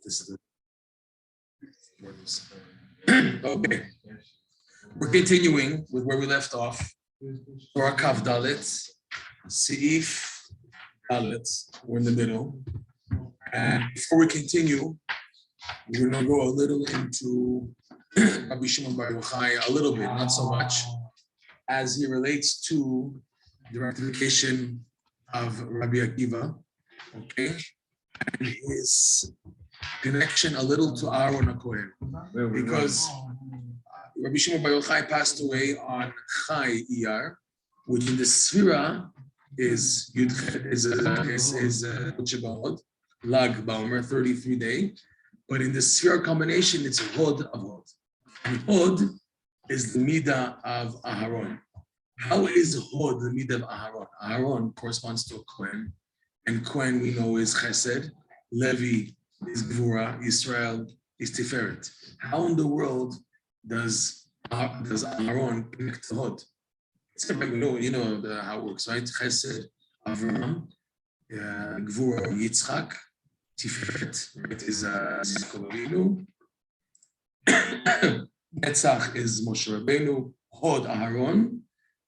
This is okay. We're continuing with where we left off. Torah Kav Dalet, Seif Dalet. We're in the middle. And before we continue, we're going to go a little into Rebbi Shimon bar Yochai, a little bit, not so much, as he relates to the rectification of Rebbi Akiva, okay, and his connection a little to Aaron HaKohen, because Rebbi Shimon bar Yochai passed away on Chai Iyar, which in the Sfira is Shabbat, Lag Baumer, 33 day, but in the Sfira combination, it's Hod of Hod. And Hod is the Midah of Aharon. How is Hod the Midah of Aharon? Aharon corresponds to a Kohen, and Kohen we know is Chesed, Levi is Gvura, Israel is Tiferet. How in the world does Aharon connect to Hod? It's like, you know how it works, right? Chesed, Avram, Gvura, Yitzchak, Tiferet, right, is Yaakov Avinu. Netzach is Moshe Rabbeinu, Hod Aharon,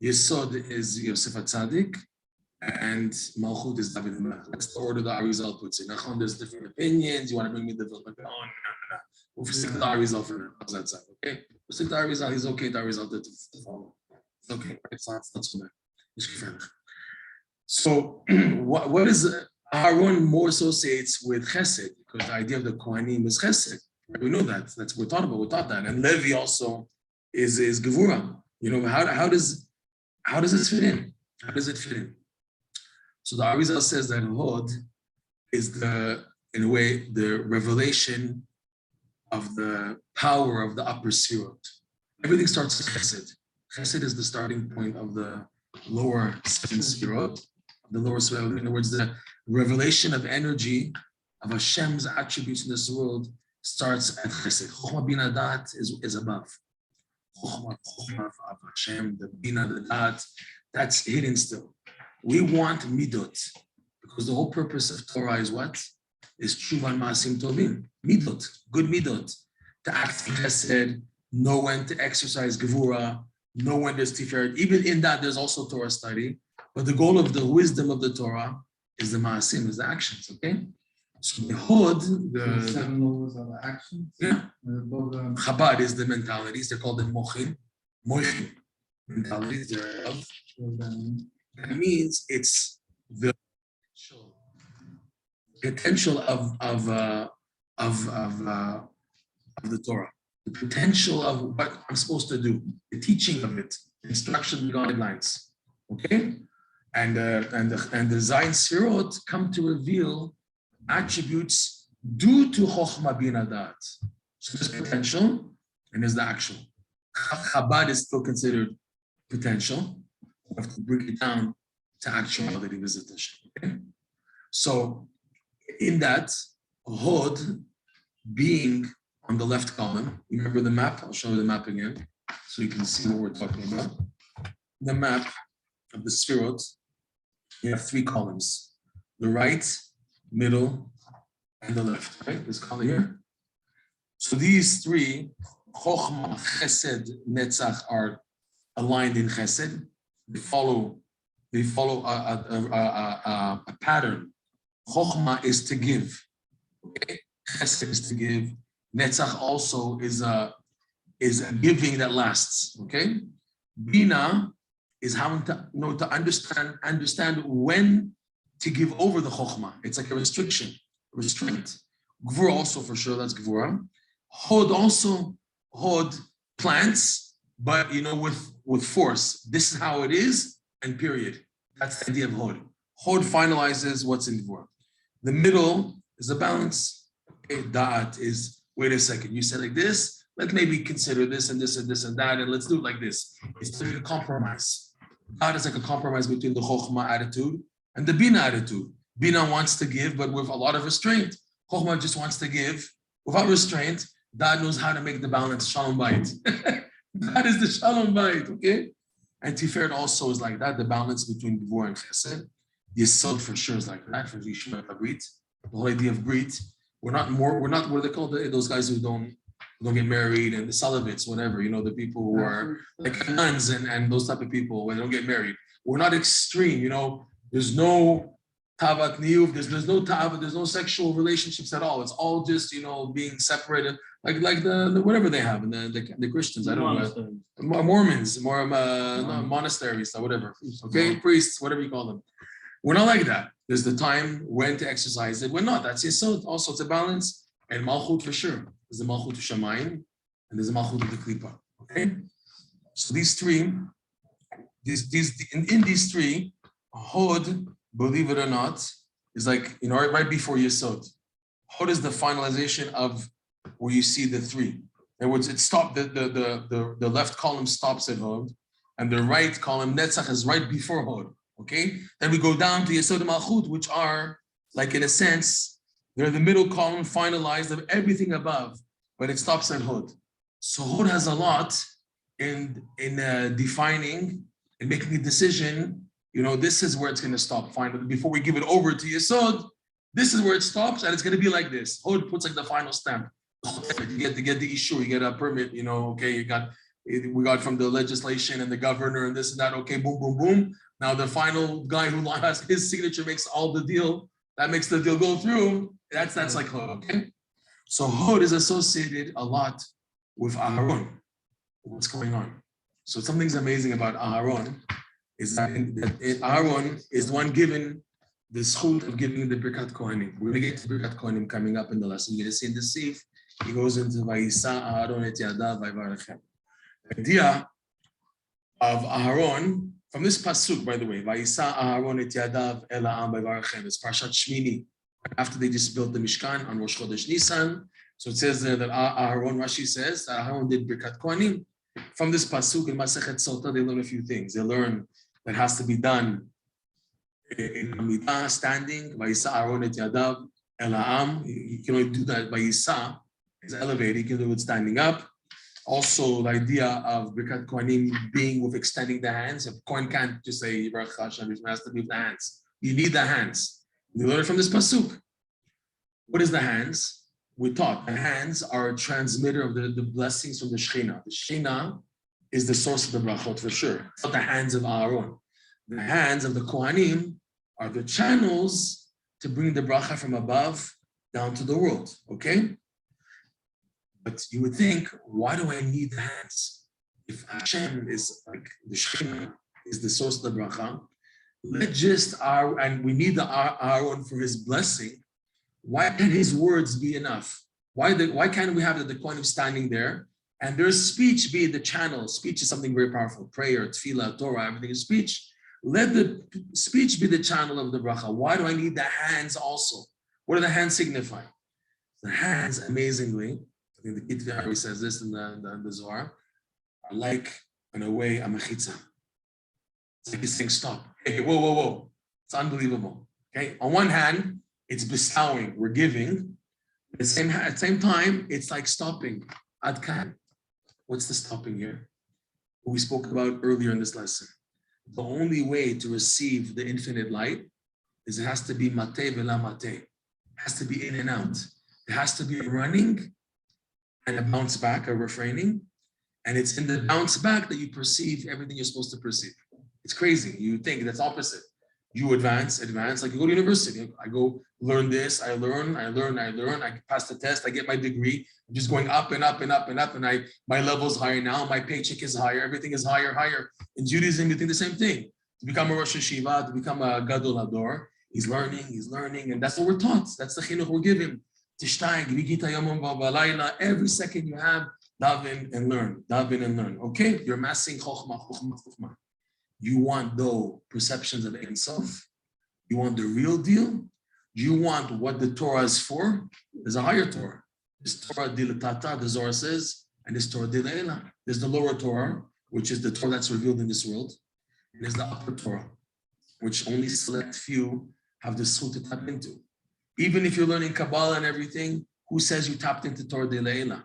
Yesod is Yosef HaTzadik, and Malchut is David HaMelech. That's the order the arouse puts in. There's different opinions. You want to bring me the no. We'll stick to the arouse for now. How's that sound? Okay? We'll stick to the arouse. He's okay to arouse to follow. It's okay. It's not so bad. So, what is Aharon more associates with Chesed? Because the idea of the Kohanim is Chesed. We know that. That's what we're taught about. We're taught that. And Levi also is Gevura. You know, how does this fit in? How does it fit in? So the Arizal says that Hod is in a way, the revelation of the power of the upper Sfirot. Everything starts with Chesed. Chesed is the starting point of the lower seven Sfirot, the lower Sfirot. In other words, the revelation of energy of Hashem's attributes in this world starts at Chesed. Chokhmah Bina Dat is above. Chokhmah of Hashem, the Bina, the Dat, that's hidden still. We want midot, because the whole purpose of Torah is what? Is Tshuvan Maasim Tovim. Midot, good midot. To act Chesed, know when to exercise Gevura, know when there's Tiferet. Even in that, there's also Torah study. But the goal of the wisdom of the Torah is the Maasim, is the actions, okay? So the Hod, the 7 laws of action. Yeah. Chabad is the mentalities. They're called the Mochin. Mochin mentalities thereof. That means it's the potential of the Torah, the potential of what I'm supposed to do, the teaching of it, instruction guidelines. Okay, and the Zion Sfirot come to reveal attributes due to Chokhmah Bina Dat. So there's potential and there's the actual. Chabad is still considered potential. We have to break it down to actuality visitation. Okay? So in that, Hod being on the left column, you remember the map? I'll show you the map again so you can see what we're talking about. The map of the Sfirot, you have 3 columns: the right, middle, and the left, right? This column here. So these 3, Chokhmah, Chesed, Netzach, are aligned in Chesed. They follow a pattern. Chokhmah is to give. Okay? Chesed is to give. Netzach also is a giving that lasts. Okay? Bina is having to know to understand when to give over the Chokhmah. It's like a restraint. Gvura also for sure, that's Gvura. Hod plants, but with force. This is how it is, and period. That's the idea of Hod. Hod finalizes what's in Gvura. The middle is the balance. Okay, Da'at is, wait a second, you said like this, let's maybe consider this and this and this and that, and let's do it like this. It's like a compromise. Da'at is like a compromise between the Chokhmah attitude and the Bina attitude. Bina wants to give, but with a lot of restraint. Chokhmah just wants to give without restraint. Da'at knows how to make the balance, Shalom Bayit. That is the Shalom Bayit, okay? And Tiferet also is like that, the balance between Gvura and Chesed. Yesod for sure is like that, for Yishma Brit. The whole idea of Brit, We're not what are they called? Those guys who don't get married and the celibates, whatever, the people who are like nuns and those type of people when they don't get married. We're not extreme, there's no tavat niyuv, there's no tavat, there's no sexual relationships at all. It's all just, being separated, like the whatever they have, and the Christians, I don't know, Mormons, monasteries or whatever, okay, priests, whatever you call them. We're not like that. There's the time when to exercise it, when not. That's yesod. Also, it's a balance. And malchut for sure. There's the malchut to shamayim, and there's the malchut of the klipa. Okay. So these three, in these three, hod, believe it or not, is like right before yesod. Hod is the finalization of where you see the three. In other words, it stopped. The left column stops at hod, and the right column netzach is right before hod. Okay, then we go down to Yesod Malchut, which are, like in a sense, they're the middle column finalized of everything above, but it stops at Hod. So Hod has a lot in defining and making a decision. This is where it's going to stop. Finally, before we give it over to Yesod, this is where it stops, and it's going to be like this. Hod puts like the final stamp. You get the issue, you get a permit. Okay, we got from the legislation and the governor and this and that. Okay, boom, boom, boom. Now the final guy who has his signature makes all the deal. That makes the deal go through. That's like Hod, okay? So Hod is associated a lot with Aharon. What's going on? So something's amazing about Aharon is that Aharon is the one given the schut of giving the Birkat Kohanim. We're going to get to Birkat Kohanim coming up in the lesson. You're going to see in the Sif, he goes into Vayisa Aharon et Yadav Vayvarachem. The idea of Aharon, from this pasuk, by the way, Vayisa Aharon et Yadav El Ha'am Vayvarachem, it's Parshat Shmini, after they just built the Mishkan on Rosh Chodesh Nisan. So it says there that Aharon, Rashi says, that Aharon did Birkat Kohanim. From this pasuk in Masechet Sota, they learn a few things. They learn that has to be done in Amidah, standing, Vayisa Aharon et Yadav El Ha'am. You can only do that by Yisa, it's elevated, you can do it standing up. Also, the idea of Birkat Kohanim being with extending the hands. A Kohen can't just say Baruch Hashem, it has to be with the hands. You need the hands. You learn it from this pasuk. What is the hands? We taught the hands are a transmitter of the blessings from the Shekhinah. The Shekhinah is the source of the brachot for sure. It's not the hands of Aaron. The hands of the Kohanim are the channels to bring the bracha from above down to the world. Okay? But you would think, why do I need the hands? If Hashem is like the Shekhinah, is the source of the bracha, and we need the Aaron for his blessing, why can't his words be enough? Why can't we have the Kohanim standing there and their speech be the channel? Speech is something very powerful. Prayer, tefillah, Torah, everything is speech. Let the speech be the channel of the bracha. Why do I need the hands also? What do the hands signify? The hands, amazingly, I think the Likutey Moharan says this in the Zohar, are like, in a way, a mechitza. It's like he's saying, stop. Hey, whoa. It's unbelievable. Okay? On one hand, it's bestowing, we're giving. At the same time, it's like stopping. Ad kan. What's the stopping here? What we spoke about earlier in this lesson. The only way to receive the infinite light is it has to be mate vela mate. It has to be in and out. It has to be running and a bounce back, a refraining. And it's in the bounce back that you perceive everything you're supposed to perceive. It's crazy. You think that's opposite. You advance, like you go to university. I go learn this, I learn, I pass the test, I get my degree. I'm just going up and up and up and up, and my level's higher now, my paycheck is higher, everything is higher. In Judaism, you think the same thing. To become a Rosh Hashiva, to become a Gadol Hador, he's learning, and that's what we're taught. That's the chinuch we're given. Every second you have, daven and learn. Okay, you're amassing chokhmah. You want the perceptions of Ein Sof? You want the real deal? You want what the Torah is for? There's a higher Torah. There's Torah dilatata, the Zohar says, and there's Torah dilaela. There's the lower Torah, which is the Torah that's revealed in this world. And there's the upper Torah, which only select few have the zchut to tap into. Even if you're learning Kabbalah and everything, who says you tapped into Torah dilaela?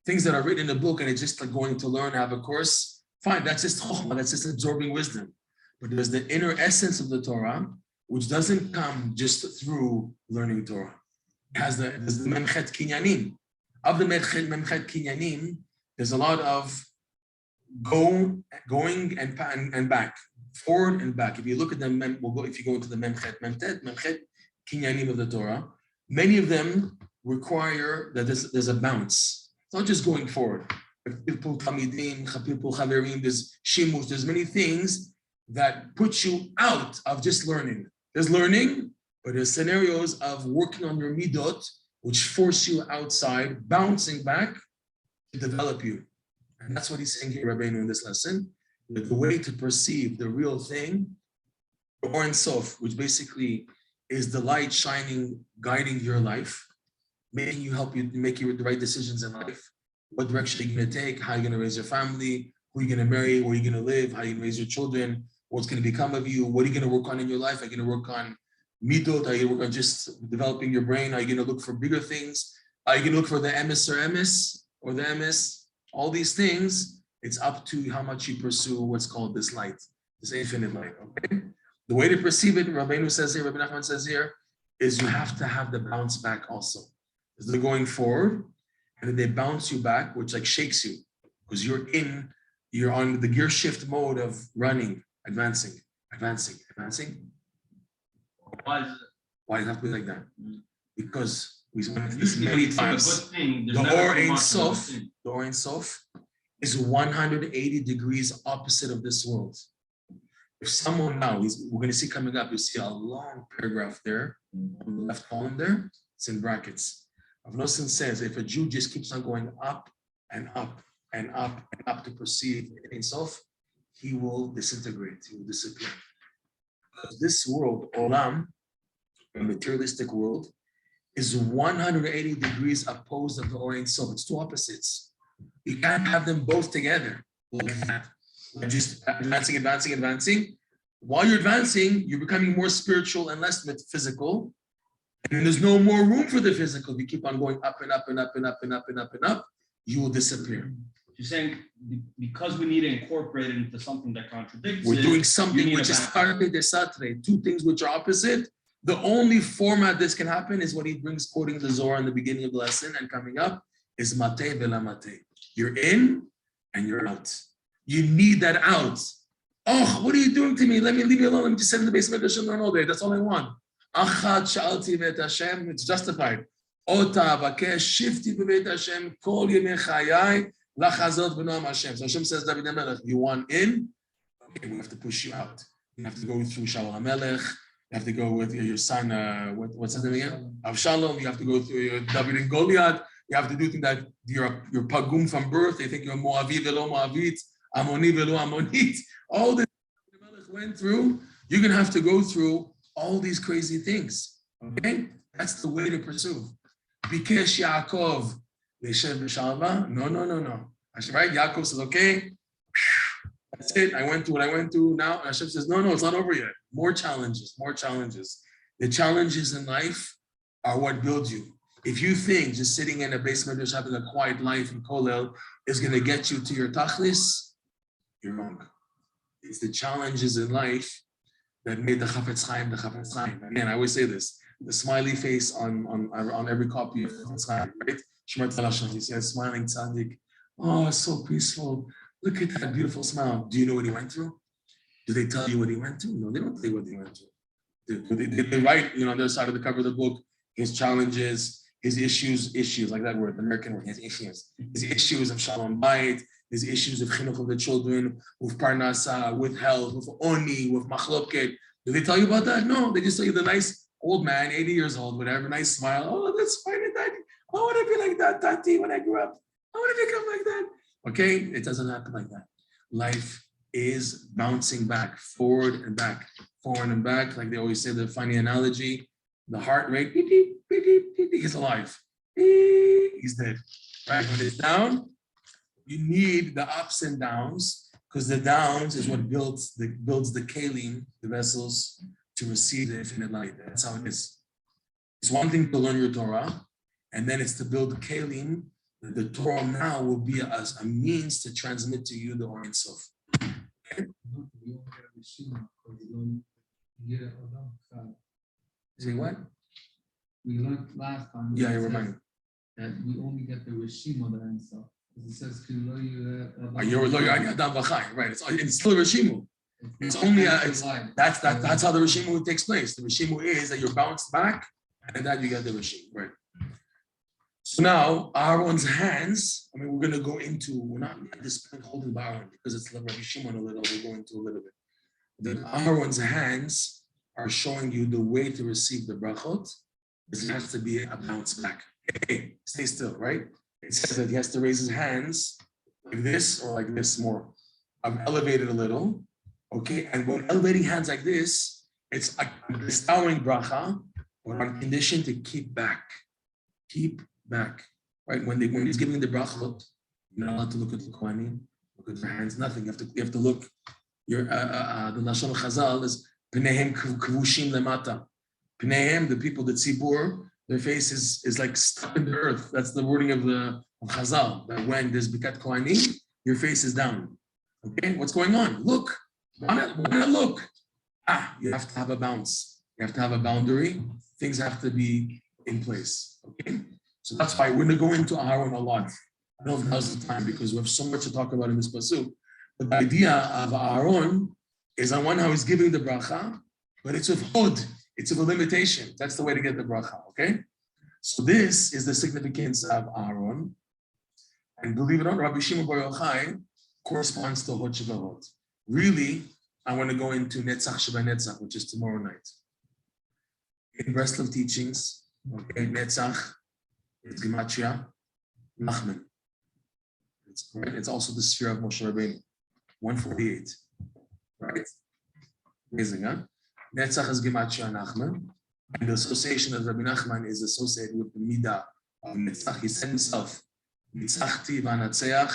Things that are written in a book and it's just like going to learn, have a course. Fine, that's just chokhmah, that's just absorbing wisdom. But there's the inner essence of the Torah, which doesn't come just through learning Torah. there's the Memchet Kinyanim. Of the Memchet Kinyanim, there's a lot of going and back, forward and back. If you look at them, if you go into the Memchet Kinyanim of the Torah, many of them require that there's a bounce. It's not just going forward. There's shimush, there's many things that put you out of just learning. There's learning, but there's scenarios of working on your midot, which force you outside, bouncing back to develop you. And that's what he's saying here, Rabbeinu, in this lesson. The way to perceive the real thing, the Or Ein Sof, which basically is the light shining, guiding your life, making you make the right decisions in life. What direction are you going to take? How are you going to raise your family? Who are you going to marry? Where are you going to live? How are you going to raise your children? What's going to become of you? What are you going to work on in your life? Are you going to work on midot? Are you going to work on just developing your brain? Are you going to look for bigger things? Are you going to look for the emes or the emes? All these things, it's up to how much you pursue what's called this light, this infinite light, okay? The way to perceive it, Rabbeinu says here, Rabbi Nachman says here, is you have to have the bounce back also. Is they're going forward, and then they bounce you back, which like shakes you, because you're on the gear shift mode of running, advancing. Why does it have to be like that? Because we went through this many times. The Or Ein Sof is 180 degrees opposite of this world. If someone now, we're going to see coming up, you see a long paragraph there, on the left column there, it's in brackets. Avnosin says, if a Jew just keeps on going up and up and up and up to perceive Ein Sof, he will disintegrate, he will disappear. Because this world, Olam, a materialistic world, is 180 degrees opposed of the Or Ein Sof. It's two opposites. You can't have them both together like that. You're just advancing. While you're advancing, you're becoming more spiritual and less physical. And there's no more room for the physical. If you keep on going up and up and up and up and up and up and up, you will disappear. You're saying because we need to incorporate it into something that contradicts We're doing something which is Tarke de Satre, two things which are opposite. The only format this can happen is what he brings, quoting the Zohar in the beginning of the lesson and coming up, is Mate Vela Mate. You're in and you're out. You need that out. Oh, what are you doing to me? Let me leave you alone. Let me just sit in the basement and learn all day. That's all I want. Achad Sha'alti Vet Hashem. It's justified. Ota Vakesh Shifti B'Vet Hashem Kol Yemei Chayai Lachazot B'Noam Hashem. So Hashem says, David HaMelech, you want in? Okay, we have to push you out. You have to go through Shaul HaMelech. You have to go with your son, what's his name again? Avshalom. You have to go through your David and Goliath. You have to do things that you're pagum from birth. They think you're Moavi velo Moavit, Amoni velo Amonit. All this went through, you're going to have to go through all these crazy things. Okay? That's the way to pursue. Bikesh Yaakov, Leshev B'Shalva. No. Right? Yaakov says, okay, that's it. I went through what I went through now. And Hashem says, no, it's not over yet. More challenges. The challenges in life are what builds you. If you think just sitting in a basement, just having a quiet life in Kolel is going to get you to your tachlis, you're wrong. It's the challenges in life that made the Chafetz Chaim the Chafetz Chaim. Again, I always say this: the smiley face on every copy of Chafetz Chaim, right? Shemar Tzalashon, he says, smiling tzaddik. Oh, so peaceful. Look at that beautiful smile. Do you know what he went through? Do they tell you what he went through? No, they don't tell you what he went through. They write, on the other side of the cover of the book, his challenges, his issues, like that word, American word, his issues of Shalom Bayit, his issues of chinuch of the children, with parnasa, with health, with oni, with machloket. Do they tell you about that? No, they just tell you the nice old man, 80 years old, whatever, nice smile. Oh, that's fine, Daddy. I want to be like that, Tati, when I grew up. I want to become like that. Okay, it doesn't happen like that. Life is bouncing back, forward and back, like they always say, the funny analogy. The heart rate, beep, beep, beep, beep, beep, beep, he's alive. Beep, he's dead. Right? When it's down, you need the ups and downs, because the downs is what builds the kalim, the vessels, to receive the infinite light. That's how it is. It's one thing to learn your Torah, and then it's to build the kalim. The Torah now will be a means to transmit to you the Or Ein Sof. Okay? Say what? We learned last time. Yeah, you it remind me. says that we only get the Rishima the end stuff. It says Right. It's still a Rishimu. It's only that's how the Rishimu takes place. The Rishimu is that you're bounced back, and then you get the Rishimu. Right. So now Aaron's hands. I mean, we're going to go into. We're not at this point holding by Aaron because it's Rebbi Shimon a little. We're going to a little bit. Then Aaron's hands are showing you the way to receive the brachot. It has to be a bounce back. Hey, stay still, right? It says that he has to raise his hands like this or like this more. I've elevated a little, okay? And when elevating hands like this, it's bestowing bracha, but on condition to keep back, right? When he's giving the brachot, you're not allowed to look at the kohanim, look at their hands, nothing. You have to look. The Lashon Chazal is Pneihem kvushim lemata. Pneihem, the people, the tzibur, their face is like stuck in the earth. That's the wording of Chazal. That when there's bikat kohanim, your face is down. Okay, what's going on? Look, why not look? You have to have a bounce. You have to have a boundary. Things have to be in place. Okay, so that's why we're going to go into Aaron a lot. I don't know if now's the time because we have so much to talk about in this pasuk. But the idea of Aaron is on one how he's giving the bracha, but it's with hod, it's with a limitation. That's the way to get the bracha, okay? So this is the significance of Aaron. And believe it or not, Rebbi Shimon bar Yochai corresponds to hod shebahod. Really, I want to go into Netzach Sheba Netzach, which is tomorrow night. In Breslov teachings, okay, Netzach is Gematria, Nachman. It's also the sphere of Moshe Rabbeinu. 148, right? Amazing, huh? Netzach is Gematria Nachman, and the association of Rabbi Nachman is associated with the Midah of Netzach. He said himself, Nitzachti v'anatzeach,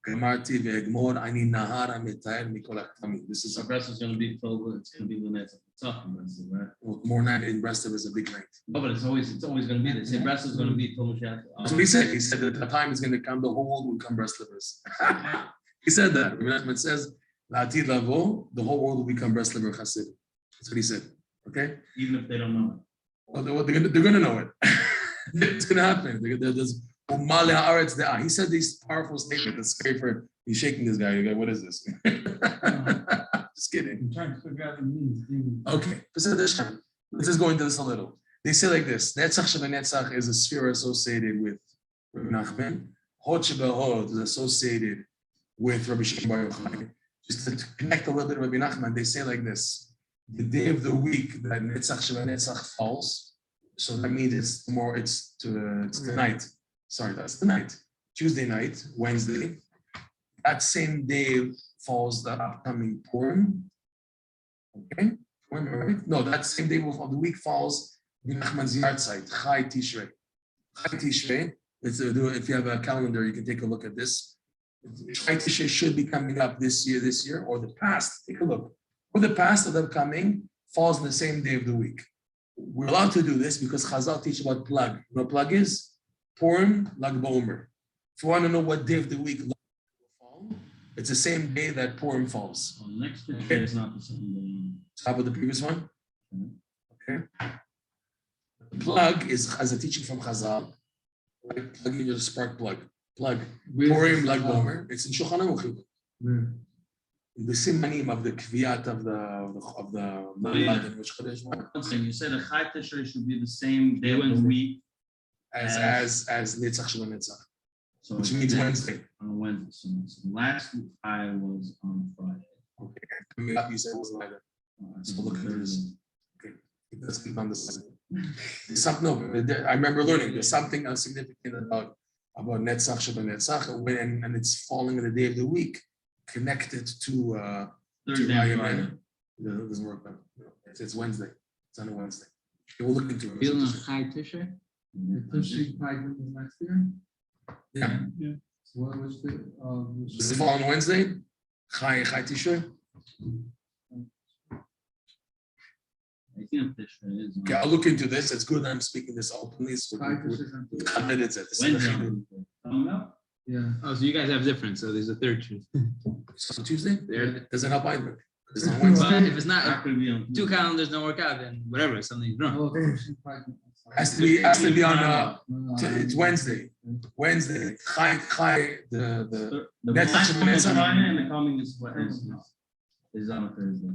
Gemarti ve'egmor, ani nahara metaer mikol ha'ktamim. This is So breast is going to be filled with, it's going to be the Netzach. It's up in breast, right? well, more night in Breslov is a big night. No, but it's always going to be the same. Breast is going to be till Mashiach. That's what he said. He said that the time is going to come, the whole world will come Breslovers. He said that. Rabbi Nachman says, "La'atid lavo, the whole world will become Breslover Chassid." That's what he said. Okay. Even if they don't know it. Well, they're going to know it. It's going to happen. He said these powerful statements. That's scary for he's shaking this guy. You go, what is this? Just kidding. I'm trying to figure out the meaning. Okay. Let's just go into this a little. They say like this: Netzach Sheba Netzach is a sphere associated with Rabbi Nachman. Hod Sheba Hod is associated with Rebbi Shimon bar Yochai. Just to connect a little bit with Rabbi Nachman, they say like this: the day of the week that Netzach Sheba Netzach falls, so that means it's tonight. Sorry, that's the night. Tuesday night, Wednesday. That same day falls the upcoming Purim. Okay, Purim, right? No, that same day of the week falls Rabbi Nachman's yard site, Chai Tishrei. Chai Tishrei. If you have a calendar, you can take a look at this. Chai Tishrei should be coming up this year, or the past. Take a look. Or the past or the upcoming falls on the same day of the week. We're allowed to do this because Chazal teach about plug. You know what plug is? Purim, Lag BaOmer. If you want to know what day of the week will fall, it's the same day that Purim falls. Well, the next day is not the same day. So how about the previous one? Okay. The plug is as a teaching from Chazal. Right? Plug in your spark plug. Plug. Purim, Lag BaOmer. It's in Shulchan Aruch. The simanim of the kviyat of the Malad in which Chodesh Mar. You said the Chai Tishrei should be the same day of the week as Netzach Sheba Netzach, so which means Wednesday. On Wednesday. So last I was on Friday. Okay, coming up, you said it was later. So look at this. Okay, let's keep on this. I remember learning there's something significant about Netzach Sheba Netzach, and it's falling in the day of the week, connected to Thursday and Friday. No, it doesn't work. It's Wednesday. It's on a Wednesday. Okay, we'll look into it. Feeling Chai Tishrei? Tishrei is next year? Yeah. So which day? Does it fall on Wednesday? Chai Tishrei? I think Tishrei is. Okay, I'll look into this. It's good that I'm speaking this openly. So Wednesday. Coming up? Yeah. Oh, so you guys have different. So there's a third Tuesday. It's on Tuesday? There. Doesn't help either. It's on Wednesday. But if it's That not, could be on if two calendars don't work out, then whatever, something's wrong. Has to be on it's Wednesday. Wednesday. Chai, The Netzach last one is Netzach. Friday and the coming is on a Thursday.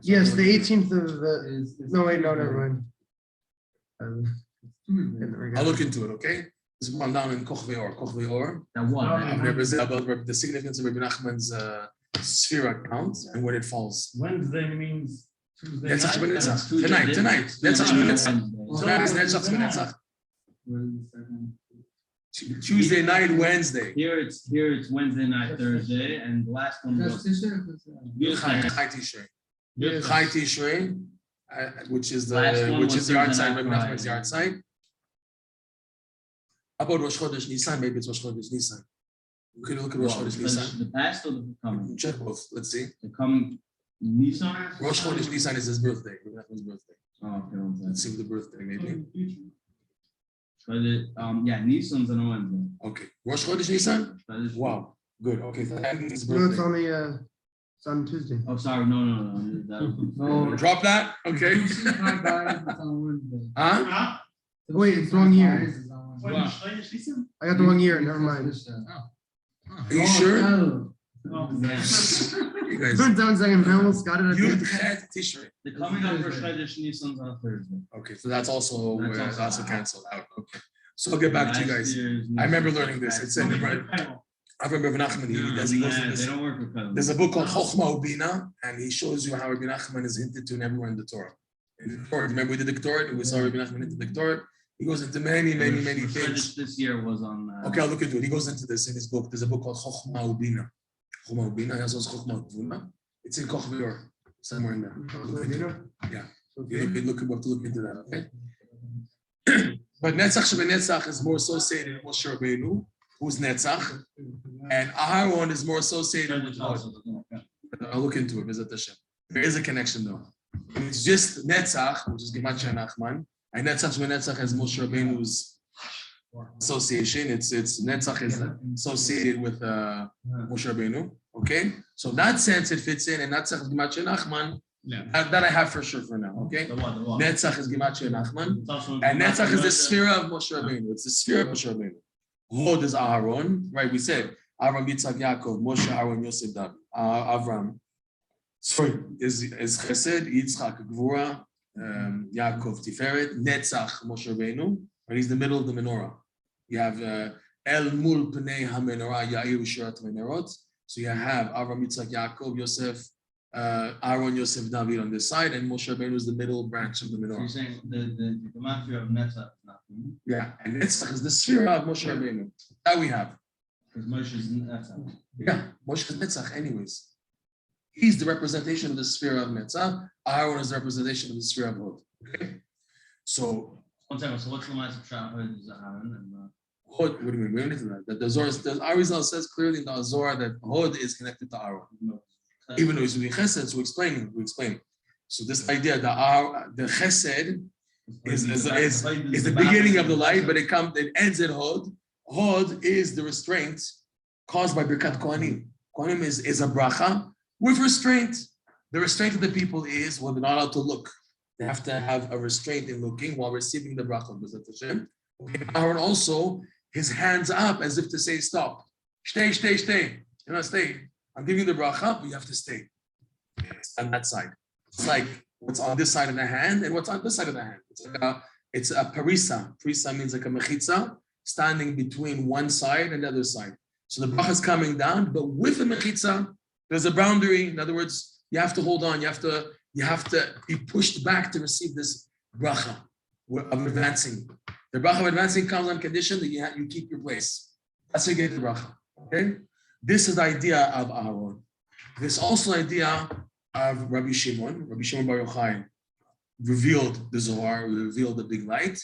Yes, the 18th of no, wait, no, never mind. I'll look into it, okay? This is one down in Koch Ve'or. That one. I've never said about the significance of Rebbi Nachman's sphere account and when it falls. Wednesday means Tuesday. Netzach night? Sheb'Netzach. Tonight. Netzach Sheb'Netzach. Tonight is Netzach Sheb'Netzach. Tuesday night, Wednesday. Here it's Wednesday night, Thursday, and the last one was Chai Tishrei. Chai Tishrei, which is Last one the was yard Thursday side, night, Rebbi Nachman's Friday. yard side. How about Rosh Chodesh Nisan? Maybe it's Rosh Chodesh Nisan. We can look at Rosh Chodesh Nisan. The past or the coming? Check both. Let's see. The coming Nissan? Rosh Chodesh Nisan is his birthday. Rebbi Nachman's birthday. Oh, okay, one Let's second. see the birthday, maybe. But Nissan's on a Wednesday. Okay. Rosh Chodesh Nisan? That is- Wow. Good. Okay. So that means his No, it's birthday. on it's on Tuesday. Oh, sorry, no. No. Drop that. Okay. You see my guys, it's on Wednesday. Huh? Wait, it's wrong year. Guys is on Wednesday. I got the wrong year. Never mind. Are you sure? No. You guys. Turns out second. I almost got it. Yud Chet Tishrei. The coming up for Shredesh Nissan's on a Thursday. Okay, so that's also That's also out. canceled out. Okay. So I'll get back to you Last guys. year's I remember Nissan's learning this. back. It's in the I remember Rebbi Nachman. He goes in They this. don't work with cousins. There's a book called Chochma Ubina, and he shows you how Rebbi Nachman is hinted to everywhere in the Torah. In the Torah, remember we did the Torah, we saw Rebbi Nachman into the Torah. He goes into many Shredesh things. This year was on. Okay, I'll look into it. He goes into this in his book. There's a book called Chochma Ubina. Chochma Ubina, he also has Chochma Ubina. It's in Koch Ve'or, somewhere in there. Look into it. Yeah. You have to look into that, okay? But Netzach Sheb'Netzach is more associated with Moshe Rabbeinu, who's Netzach, and Aharon is more associated with Hod. I'll look into it, Bezat Hashem. There is a connection though. It's just Netzach, which is Gematria Nachman, and Netzach Sheb'Netzach has Moshe Rabbeinu's association. It's Netzach is associated with Moshe Rabbeinu. Okay, so in that sense it fits in, and Netzach is Gematria Nachman. That I have for sure for now. Okay, The one. Netzach is Gematria Nachman. It's also- And Netzach is the sphere of Moshe Rabbeinu. It's the sphere of Moshe Rabbeinu. Hod is Aharon, right? We said Avram, Yitzchak, Yaakov, Moshe, Aaron, Yosef, David. Avram, sorry, is Chesed, Yitzchak, Gvura, Yaakov, Tiferet, Netzach, Moshe Rabbeinu, and he's the middle of the menorah. You have El Mul Pnei HaMenorah, Yair Shirat Menorot. So you have Avram, Yitzchak, Yaakov, Yosef, Aaron, Yosef, David on this side, and Moshe Rabbeinu is the middle branch of the So you're menorah. saying the mafia of Netzach is not Yeah, and Netzach is the sphere of Moshe Rabbeinu. That we have. because Moshe is Netzach. Yeah, Moshe is Netzach anyways. He's the representation of the sphere of Netzach. Aaron is the representation of the sphere of Hod. Okay? So, One second. So what's the last of Shahar is Aaron and Hod, what do you mean? We don't need to know that. The Arizal says clearly in the Azor that Hod is connected to Aaron. Even though he's doing Chesed, so we explain. So this idea that the Chesed is the beginning of the light, but it ends at Hod. Hod is the restraint caused by Birkat Kohanim. Kohanim is a bracha with restraint. The restraint of the people is, well, they're not allowed to look. They have to have a restraint in looking while receiving the bracha. B'ezrat Hashem. Aaron also, his hands up as if to say, stop. Stay. You know, stay. I'm giving you the bracha, but you have to stay. It's on that side. It's like what's on this side of the hand and what's on this side of the hand. It's a parisa. Parisa means like a mechitza, standing between one side and the other side. So the bracha is coming down, but with the mechitza, there's a boundary. In other words, you have to hold on. You have to be pushed back to receive this bracha of advancing. The bracha of advancing comes on condition that you keep your place. That's how you get the bracha. Okay? This is the idea of Aaron. This also the idea of Rebbi Shimon. Rebbi Shimon Bar Yochai revealed the Zohar, revealed the big light,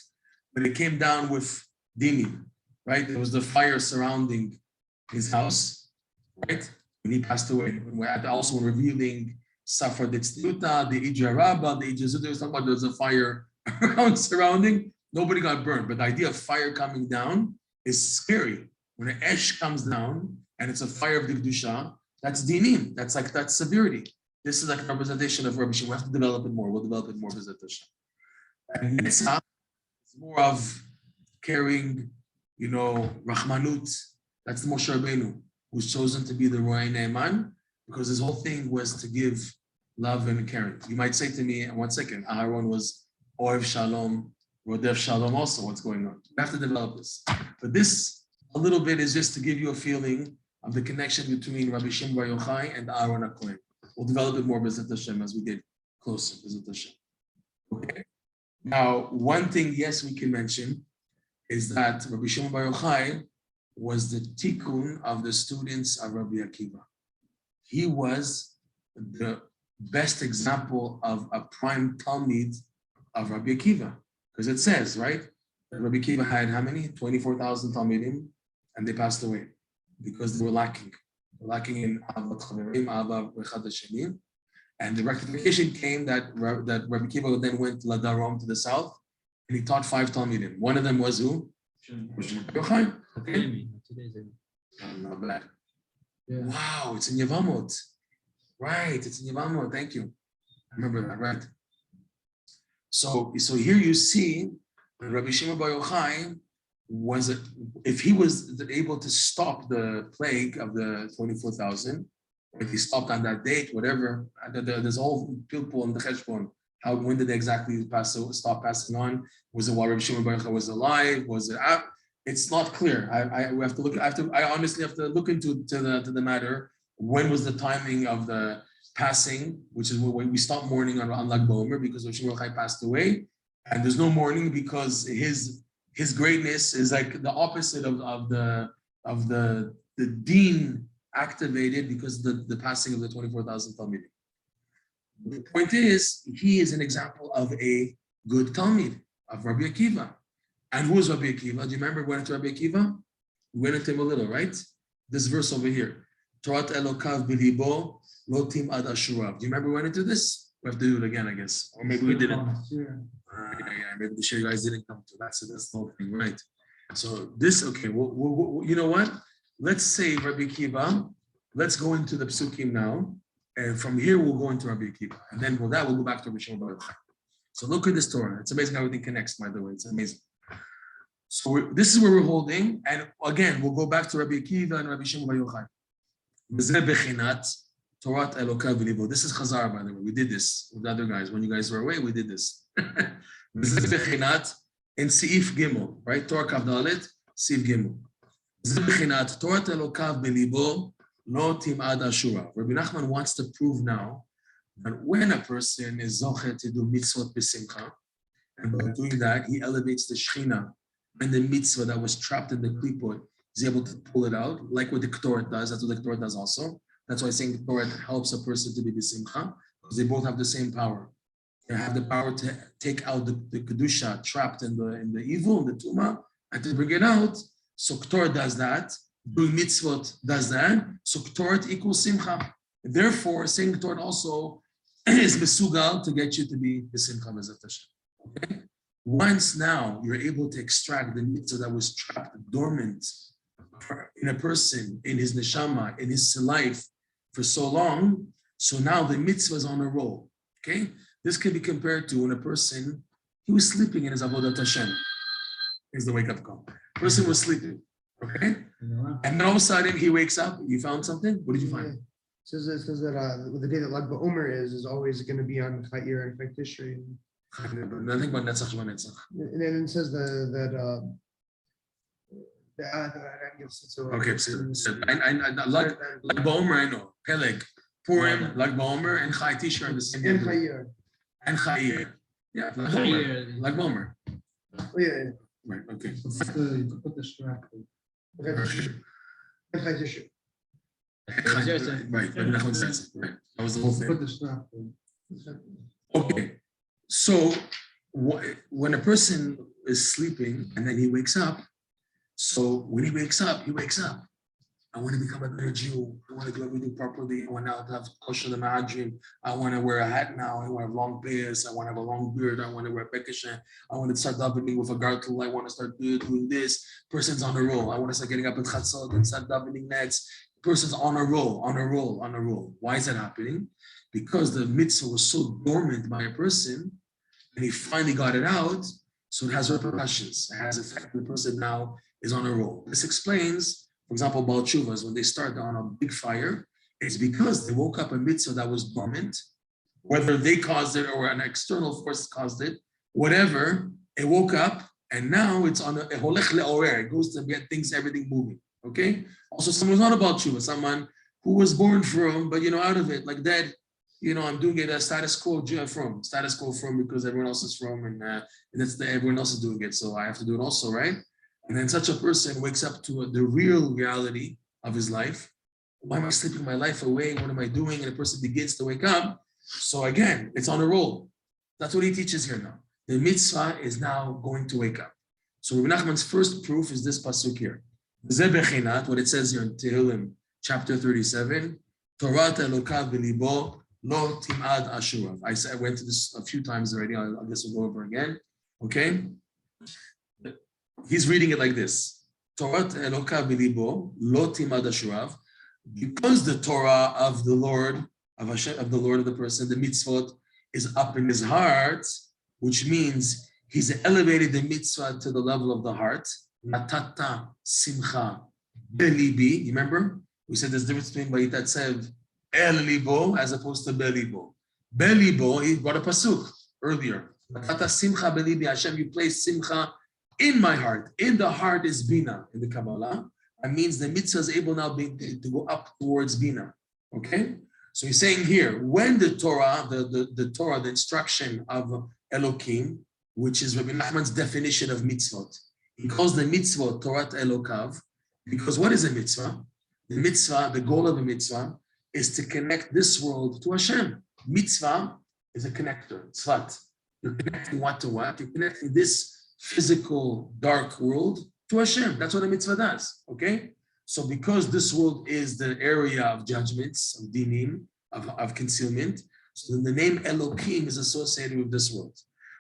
but it came down with dinim, right? There was the fire surrounding his house, right? When he passed away. Also revealing Safar Detzniuta, the Ijra Rabbah, the Ijra Zudah, talking about there's a fire around surrounding. Nobody got burned, but the idea of fire coming down is scary. When an ash comes down and it's a fire of the Kedusha, that's dinim. That's severity. This is like a representation of Rebbi Shimon. We have to develop it more. We'll develop it more. And Netzach It's more of caring, Rahmanut. That's the Moshe Rabbeinu, who's chosen to be the Roy Ne'eman, because his whole thing was to give love and caring. You might say to me, 1 second, Aharon was Oev Shalom, Rodef Shalom also. What's going on? We have to develop this. But this, a little bit, is just to give you a feeling of the connection between Rebbi Shimon bar Yochai and Aharon HaKohen. We'll develop it more, B'ezrat Hashem, as we get closer, B'ezrat Hashem. Okay. Now, one thing, yes, we can mention is that Rebbi Shimon bar Yochai was the tikkun of the students of Rebbi Akiva. He was the best example of a prime talmid of Rebbi Akiva, because it says, right, that Rebbi Akiva had how many? 24,000 talmidim, and they passed away because they were lacking. Lacking in Ahavat Chaverim, Ahavat Echad Hasheni. And the rectification came that Rebbi Akiva then went to Ladarom, to the south, and he taught 5 talmidim. One of them was who? Yochai. Okay. Not bad. Yeah. Wow, it's in Yevamot. Right, it's in Yevamot. Thank you. I remember that, right? So here you see Rebbi Shimon bar Yochai if he was able to stop the plague of the 24,000, if he stopped on that date, whatever, there's all people in the Cheshbon. When did they exactly stop passing on? Was it while Rebbi Shimon bar Yochai was alive? Was it out? It's not clear. We have to look. I honestly have to look into the matter. When was the timing of the passing? Which is when we stop mourning on Lag BaOmer, because Rebbi Shimon bar Yochai passed away, and there's no mourning because his greatness is like the opposite of the deen activated because the passing of the 24,000 talmidim. The point is, he is an example of a good talmid of Rebbi Akiva. And who is Rebbi Akiva? Do you remember when into Rebbi Akiva? We went into him a little, right? This verse over here. Torat Elokav b'libo lo tim'ad ashurav. Do you remember we went into this? We have to do it again, I guess. Or maybe we didn't. Maybe the share guys didn't come to. That's the whole thing, right? So this, okay, you know what? Let's say Rebbi Akiva. Let's go into the psukim now. And from here, we'll go into Rebbi Akiva. And then we'll go back to Rebbi Shimon bar Yochai. So look at this Torah. It's amazing how everything connects, by the way. It's amazing. So this is where we're holding, and again, we'll go back to Rebbi Akiva and Rebbi Shimon bar Yochai. Torat Elokav b'libo. This is Chazar, by the way. We did this with the other guys. When you guys were away, we did this. In Seif Gimel, right? Torah Kav Dalet, Seif Gimel. Torat Elokav b'libo lo tim'ad ashura. Rabbi Nachman wants to prove now that when a person is zocher to do mitzvot b'simcha, and by doing that, he elevates the Shechina and the mitzvah that was trapped in the klipot, is able to pull it out, like what the Ktoret does. That's what the Ktoret does also. That's why I think Ktoret helps a person to be b'simcha, because they both have the same power. They have the power to take out the kedusha trapped in the evil, in the tumah, and to bring it out. So Ktoret does that. Doing mitzvot does that. So Ktoret equals simcha. Therefore, saying Ktoret also is mesugal to get you to be b'simcha b'ezrat Hashem. Okay? Once now you're able to extract the mitzvah that was trapped dormant in a person, in his neshama, in his life for so long, so now the mitzvah is on a roll. Okay, this can be compared to when a person, he was sleeping in his avodat Hashem. Here's the wake up call. Person was sleeping. Okay, and then all of a sudden he wakes up. You found something. What did you find? It says that the day that Lag BaOmer is always going to be on Chayir and Chayt Tishrei. Nothing but Netzach Netzach. And then it says Okay, so Lag BaOmer, I know. Peleg, Purim, Lag BaOmer, and Chayt Tishrei are the same. and Chayir. And Chayir. Yeah, Lag BaOmer. Oh, yeah. Right, okay. To put the strap. And Chayt Tishrei. Right, right. That was the whole thing. Put the strap. Okay, so when a person is sleeping and then he wakes up, so when he wakes up, I want to become a better Jew. I want to do everything properly. I want to have kosher the mahadrim. I want to wear a hat now. I want to have long payas. I want to have a long beard. I want to wear bekeshen. I want to start davening with a gartel. I want to start doing this. Person's on a roll. I want to start getting up at chatzot and start davening nets. Person's on a roll. Why is that happening? Because the mitzvah was so dormant by a person, and he finally got it out. So it has repercussions. It has effect. The person now is on a roll. This explains, for example, Baal Tshuvas, when they start on a big fire, it's because they woke up a mitzvah that was dormant, whether they caused it or an external force caused it, whatever, it woke up and now it's on a holech le'orer. It goes to get things, everything moving, okay? Also, someone who's not about Tshuva, someone who was born from, but, out of it, like that, I'm doing it as status quo from because everyone else is from, and everyone else is doing it, so I have to do it also, right? And then such a person wakes up to the real reality of his life. Why am I sleeping my life away? What am I doing? And the person begins to wake up. So again, it's on a roll. That's what he teaches here now. The mitzvah is now going to wake up. So Rabbi Nachman's first proof is this pasuk here. What it says here in Tehillim, chapter 37, Torah Elokav b'libo lo tim'ad ashurav. I went to this a few times already. I guess we'll go over again. Okay? He's reading it like this. Torah Elokav b'libo lo tim'ad ashurav. Because the Torah of the Lord, of Hashem, of the Lord of the person, the mitzvot, is up in his heart, which means he's elevated the mitzvah to the level of the heart. Natata simcha belibi. You remember? We said there's a difference between Vayitatsev el libo as opposed to belibo. Belibo, he brought a pasuk earlier. Natata simcha belibi. Hashem, you place simcha in my heart. In the heart is bina in the Kabbalah. That means the mitzvah is able now to go up towards bina. Okay? So he's saying here, when the Torah, the Torah, the instruction of Elokim, which is Rabbi Nachman's definition of mitzvot, he calls the mitzvah Torah Elokav, because what is a mitzvah? The mitzvah, the goal of a mitzvah, is to connect this world to Hashem. Mitzvah is a connector, tzvat. You're connecting what to what? You're connecting this physical dark world to Hashem. That's what a mitzvah does, okay? So because this world is the area of judgments, of dinim, of concealment, so then the name Elokim is associated with this world.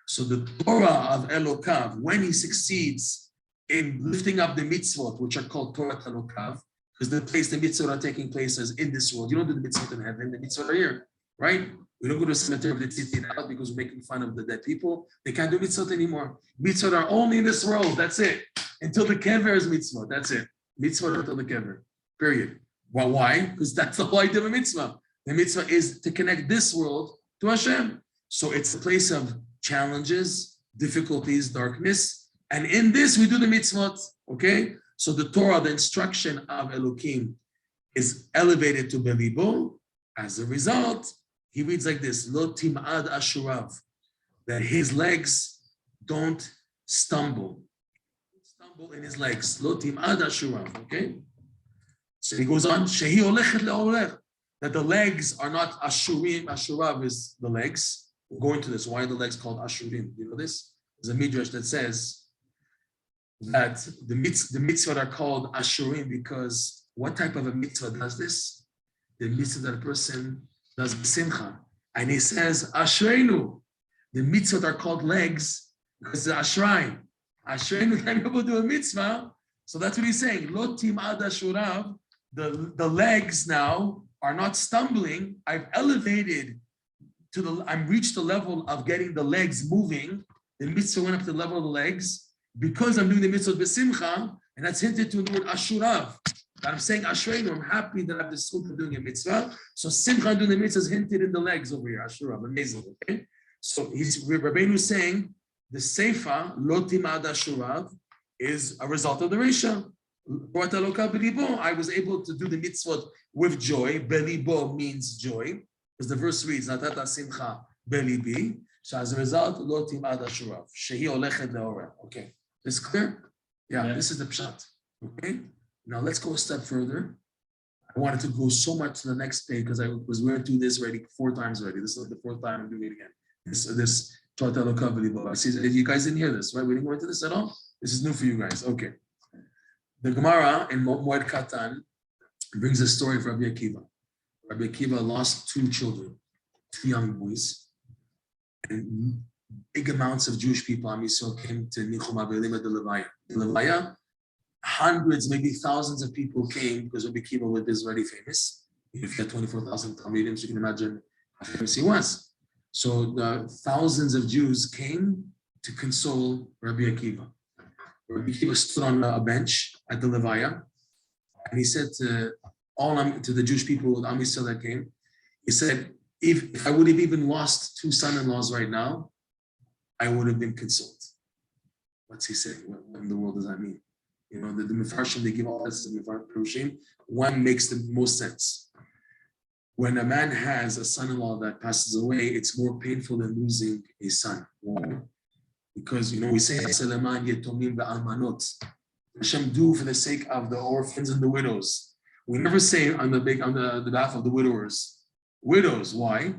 So the Torah of Elokav, when he succeeds in lifting up the mitzvot, which are called Torah Elokav, because the mitzvot are taking place as in this world. You don't do the mitzvot in heaven, the mitzvot are here, right? We don't go to the cemetery with the tzitzit out because we're making fun of the dead people. They can't do mitzvot anymore. Mitzvot are only in this world, that's it. Until the kever is mitzvot, that's it. Mitzvah until the kever, period. Well, why? Because that's the whole idea of a mitzvah. The mitzvah is to connect this world to Hashem. So it's a place of challenges, difficulties, darkness. And in this, we do the mitzvot, okay? So the Torah, the instruction of Elokim, is elevated to Belibo. As a result, he reads like this, Lo tim'ad ashurav, that his legs don't stumble in his legs. Lo tim'ad ashurav, okay? So he goes on, Shehi olechet le'oler, that the legs are not ashurim. Ashurav is the legs. We're going to this. Why are the legs called ashurim? You know this? There's a midrash that says that the mitzvah are called ashurim because what type of a mitzvah does this? The mitzvah that a person does b'simcha. And he says, ashreinu. The mitzvah are called legs because it's ashray. Ashreinu can be able to do a mitzvah. So that's what he's saying. Lo tim'ad ashurav. The legs now are not stumbling. I've elevated I've reached the level of getting the legs moving. The mitzvah went up to the level of the legs because I'm doing the mitzvah b'simcha, and that's hinted to the word ashurav. That I'm saying ashreinu, I'm happy that I have the scope of doing a mitzvah. So simcha doing the mitzvah is hinted in the legs over here, ashurav, amazing, okay? So Rabbeinu is saying the seifa, lo tim'ad ashurav, is a result of the Reisha. I was able to do the mitzvot with joy. Belibo means joy, because the verse reads, Natata simcha belibi. So as a result, lo tim'ad ashurav. Shehi olechet le'oreh. Okay, this clear? Yeah, this is the pshat. Okay, now let's go a step further. I wanted to go so much to the next page because we went through this already 4 times already. This is the 4th time I'm doing it again. This Torah Elokav belibo. I see you guys didn't hear this, right? We didn't go into this at all. This is new for you guys. Okay. The Gemara in Moed Katan brings a story for Rebbi Akiva. Rebbi Akiva lost 2 children, 2 young boys, and big amounts of Jewish people, Am Yisrael, came to Nichum Avelim at the Levaya. The Levaya, hundreds, maybe thousands of people came because Rebbi Akiva was already famous. If you had 24,000 Talmidim, so you can imagine how famous he was. So the thousands of Jews came to console Rebbi Akiva. Rebbi Akiva stood on a bench at the Levaya, and he said to to the Jewish people, the Am Yisrael that came, he said, if I would have even lost 2 son-in-laws right now, I would have been consoled. What's he saying? What in the world does that mean? You know, the Mefarshim, they give all this to the Mefarshim. One makes the most sense. When a man has a son-in-law that passes away, it's more painful than losing a son. Why? Because, you know, we say, Salaman yetomim ve'almanot. Hashem, do for the sake of the orphans and the widows. We never say on the behalf of the widowers. Widows, why?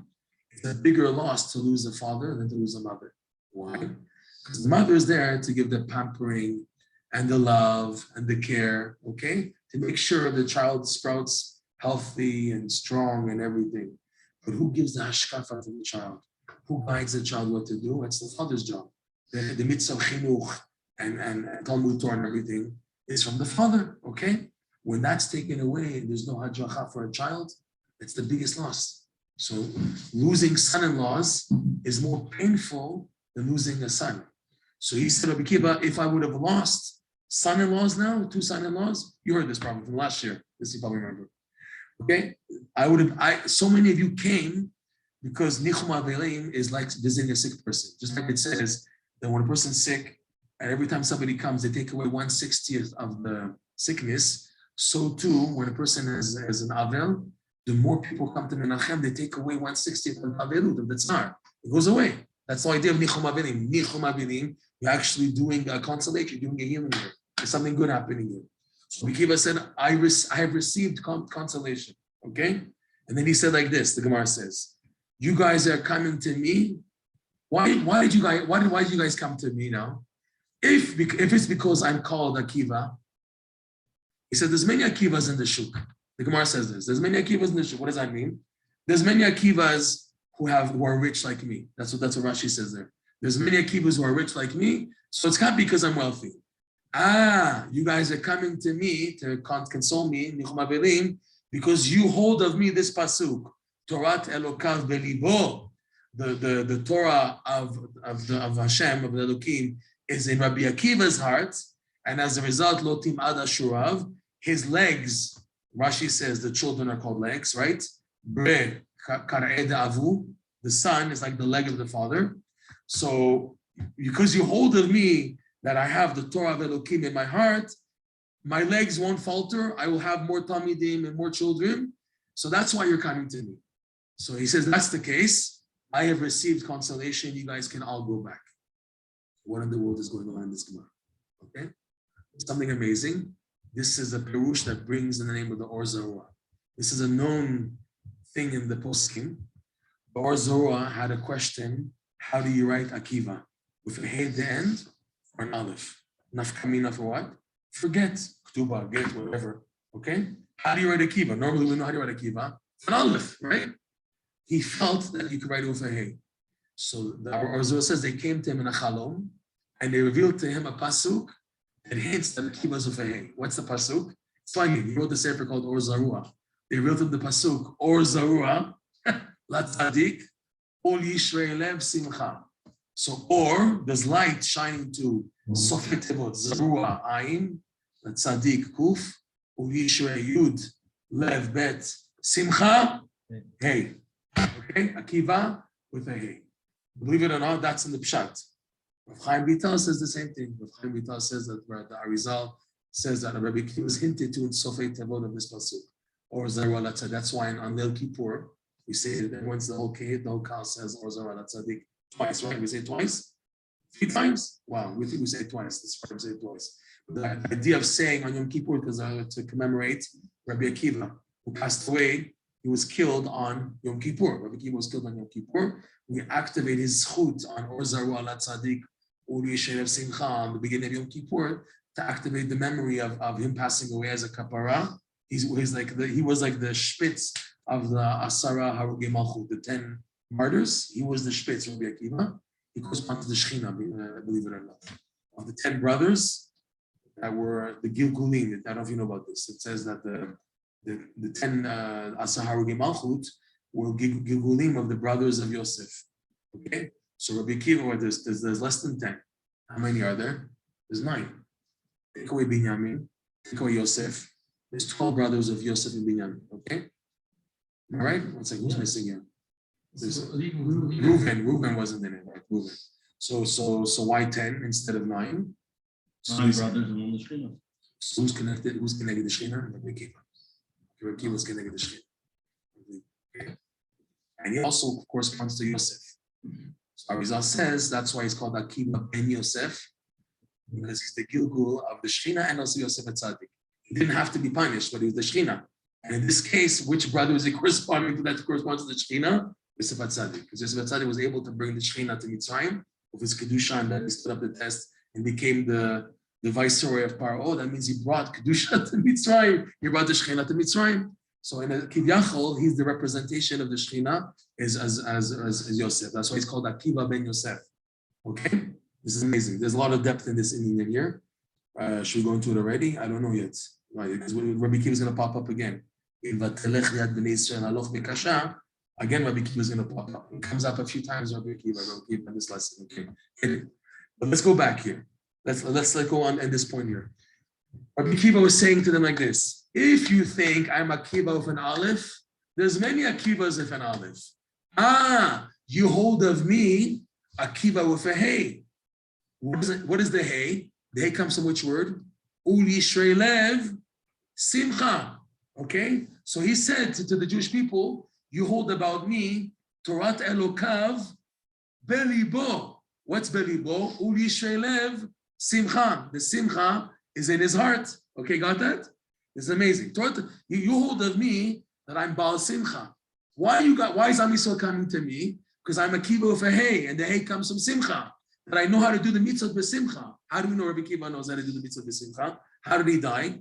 It's a bigger loss to lose a father than to lose a mother. Why? Because the mother is there to give the pampering and the love and the care, okay? To make sure the child sprouts healthy and strong and everything. But who gives the hashkafa to the child? Who guides the child what to do? It's the father's job. The mitzvah chinuch and Talmud Torah and everything is from the father, okay? When that's taken away and there's no hajracha for a child, it's the biggest loss. So losing son-in-laws is more painful than losing a son. So he said, Rebbi Akiva, if I would have lost son-in-laws now, 2 son-in-laws, you heard this probably from last year. This you probably remember. Okay? So many of you came because Nichum Avelim is like visiting a sick person. Just like it says that when a person's sick, and every time somebody comes, they take away 1/60th of the sickness. So too, when a person has an Avel, the more people come to Menachem, they take away 1/60th of the Avelut, of the Tsar. It goes away. That's the idea of Nichum Avelim. Nichum Avelim, you're actually doing a consolation, you're doing a healing here. There's something good happening here. So Rebbi Akiva said, I have received consolation. Okay? And then he said like this, the Gemara says, you guys are coming to me. Why did you guys come to me now? If it's because I'm called Akiva, he said, there's many Akivas in the shuk. The Gemara says this. There's many Akivas in the shuk. What does that mean? There's many Akivas who are rich like me. That's what Rashi says there. There's many Akivas who are rich like me, so it's not because I'm wealthy. You guys are coming to me to console me, Nichum Avelim, because you hold of me this pasuk, Torat Elokav Belibo, the Torah of Hashem, of the Elokim, is in Rebbi Akiva's heart, and as a result, Lotim Ad Ashurav, his legs, Rashi says the children are called legs, right? Bre Kar'ed Avu, the son is like the leg of the father. So because you hold of me that I have the Torah of Elokim in my heart, my legs won't falter. I will have more Talmidim and more children. So that's why you're coming to me. So he says, that's the case. I have received consolation. You guys can all go back. What in the world is going on in this Gemara? Okay? Something amazing. This is a perush that brings in the name of the Or Zarua. This is a known thing in the poskim. The Or Zarua had a question, how do you write Akiva? With a hey at the end or an aleph? Nafkamina for what? Forget. Ktuba, get, whatever. Okay? How do you write Akiva? Normally we know how to write Akiva. An aleph, right? He felt that you could write it with a hey. So the Or Zarua says they came to him in a chalom and they revealed to him a pasuk that hints that Akiva is with a hey. What's the pasuk? It's funny. He wrote a sefer called Or Zarua. They revealed him the pasuk Or Zarua, La Tzadik, Ol Yishrei Lev Simcha. So Or, there's light shining to Sofet Tevot, Zarua Ayin, La Tzadik Kuf, Ol Yishrei Yud, Lev Bet Simcha, hey. Okay, Akiva with a hey. Believe it or not, that's in the Pshat. Rav Chaim Vital says the same thing. Rav Chaim Vital says that the Arizal says that Rebbi Akiva was hinted to in Sofei Tevot of this pasuk, or Zarua Latzadik. That's why on Leil Kippur we say it, and once the whole Kal says or Zarua Latzadik twice, right? We say it twice, 3 times. Wow, we think we say it twice. This Friday we say it twice. But the idea of saying on Yom Kippur to commemorate Rebbi Akiva, who passed away. He was killed on Yom Kippur. Rebbi Akiva was killed on Yom Kippur. We activate his zchut on Or Zarua La Tzadik Uri Sherev Simcha on the beginning of Yom Kippur to activate the memory of him passing away as a kapara. He was like the shpitz of the Asara Harugei Malchut, the 10 martyrs. He was the shpitz, Rebbi Akiva. He corresponded to the Shechina, believe it or not. Of the 10 brothers that were the Gilgulim. I don't know if you know about this. It says that the 10 Asar Harugei Malchut were Gilgulim of the brothers of Yosef. Okay, So Rebbi Akiva, where there's less than 10. How many are there? There's 9. Take away Binyamin, take away Yosef. There's 12 brothers of Yosef and Binyamin. Okay? All right? One second, who's missing here? There's Reuven wasn't in it, right? Reuven. So why 10 instead of 9? So 9 brothers and 1 Shechina. so who's connected? Who's connected to Shechina? Rebbi Akiva. Rebbi Akiva was connected to Shechina. Okay. And he also corresponds to Yosef. So Arizal says that's why he's called Akiva ben Yosef, because he's the Gilgul of the Shechina and also Yosef Atzadik. He didn't have to be punished, but he was the Shechina. And in this case, which brother is he corresponding to that corresponds to the Shechina? Yosef Atzadik. Because Yosef Atzadik was able to bring the Shechina to Mitzrayim with his Kedusha, and that he stood up the test and became the viceroy of Paro. That means he brought Kedusha to Mitzrayim. He brought the Shechina to Mitzrayim. So in Kivyachol, he's the representation of the Shechina as Yosef. That's why he's called Akiva ben Yosef. Okay? This is amazing. There's a lot of depth in this Indian here. Should we go into it already? I don't know yet. Right? Because Rebbi Akiva is going to pop up again. Again, Rebbi Akiva is going to pop up. It comes up a few times, Rebbi Akiva in this lesson. Okay. But let's go back here. Let's go on at this point here. Rebbi Akiva was saying to them like this: if you think I'm Akiva with an aleph, there's many Akivas with an aleph. You hold of me, Akiva with a hey. What is the hey? The hey comes from which word? Uli Shreilev Simcha. Okay? So he said to the Jewish people, you hold about me, Torat Elokav Belibo. What's Belibo? Uli Shreilev Simcha. The Simcha is in his heart. Okay, got that? It's amazing. You hold of me that I'm Baal Simcha. Why is Am Yisrael coming to me? Because I'm Akiva with a hey, and the hey comes from Simcha. That I know how to do the mitzvot b'simcha. How do we know Rebbi Akiva knows how to do the mitzvot b'simcha? How did he die?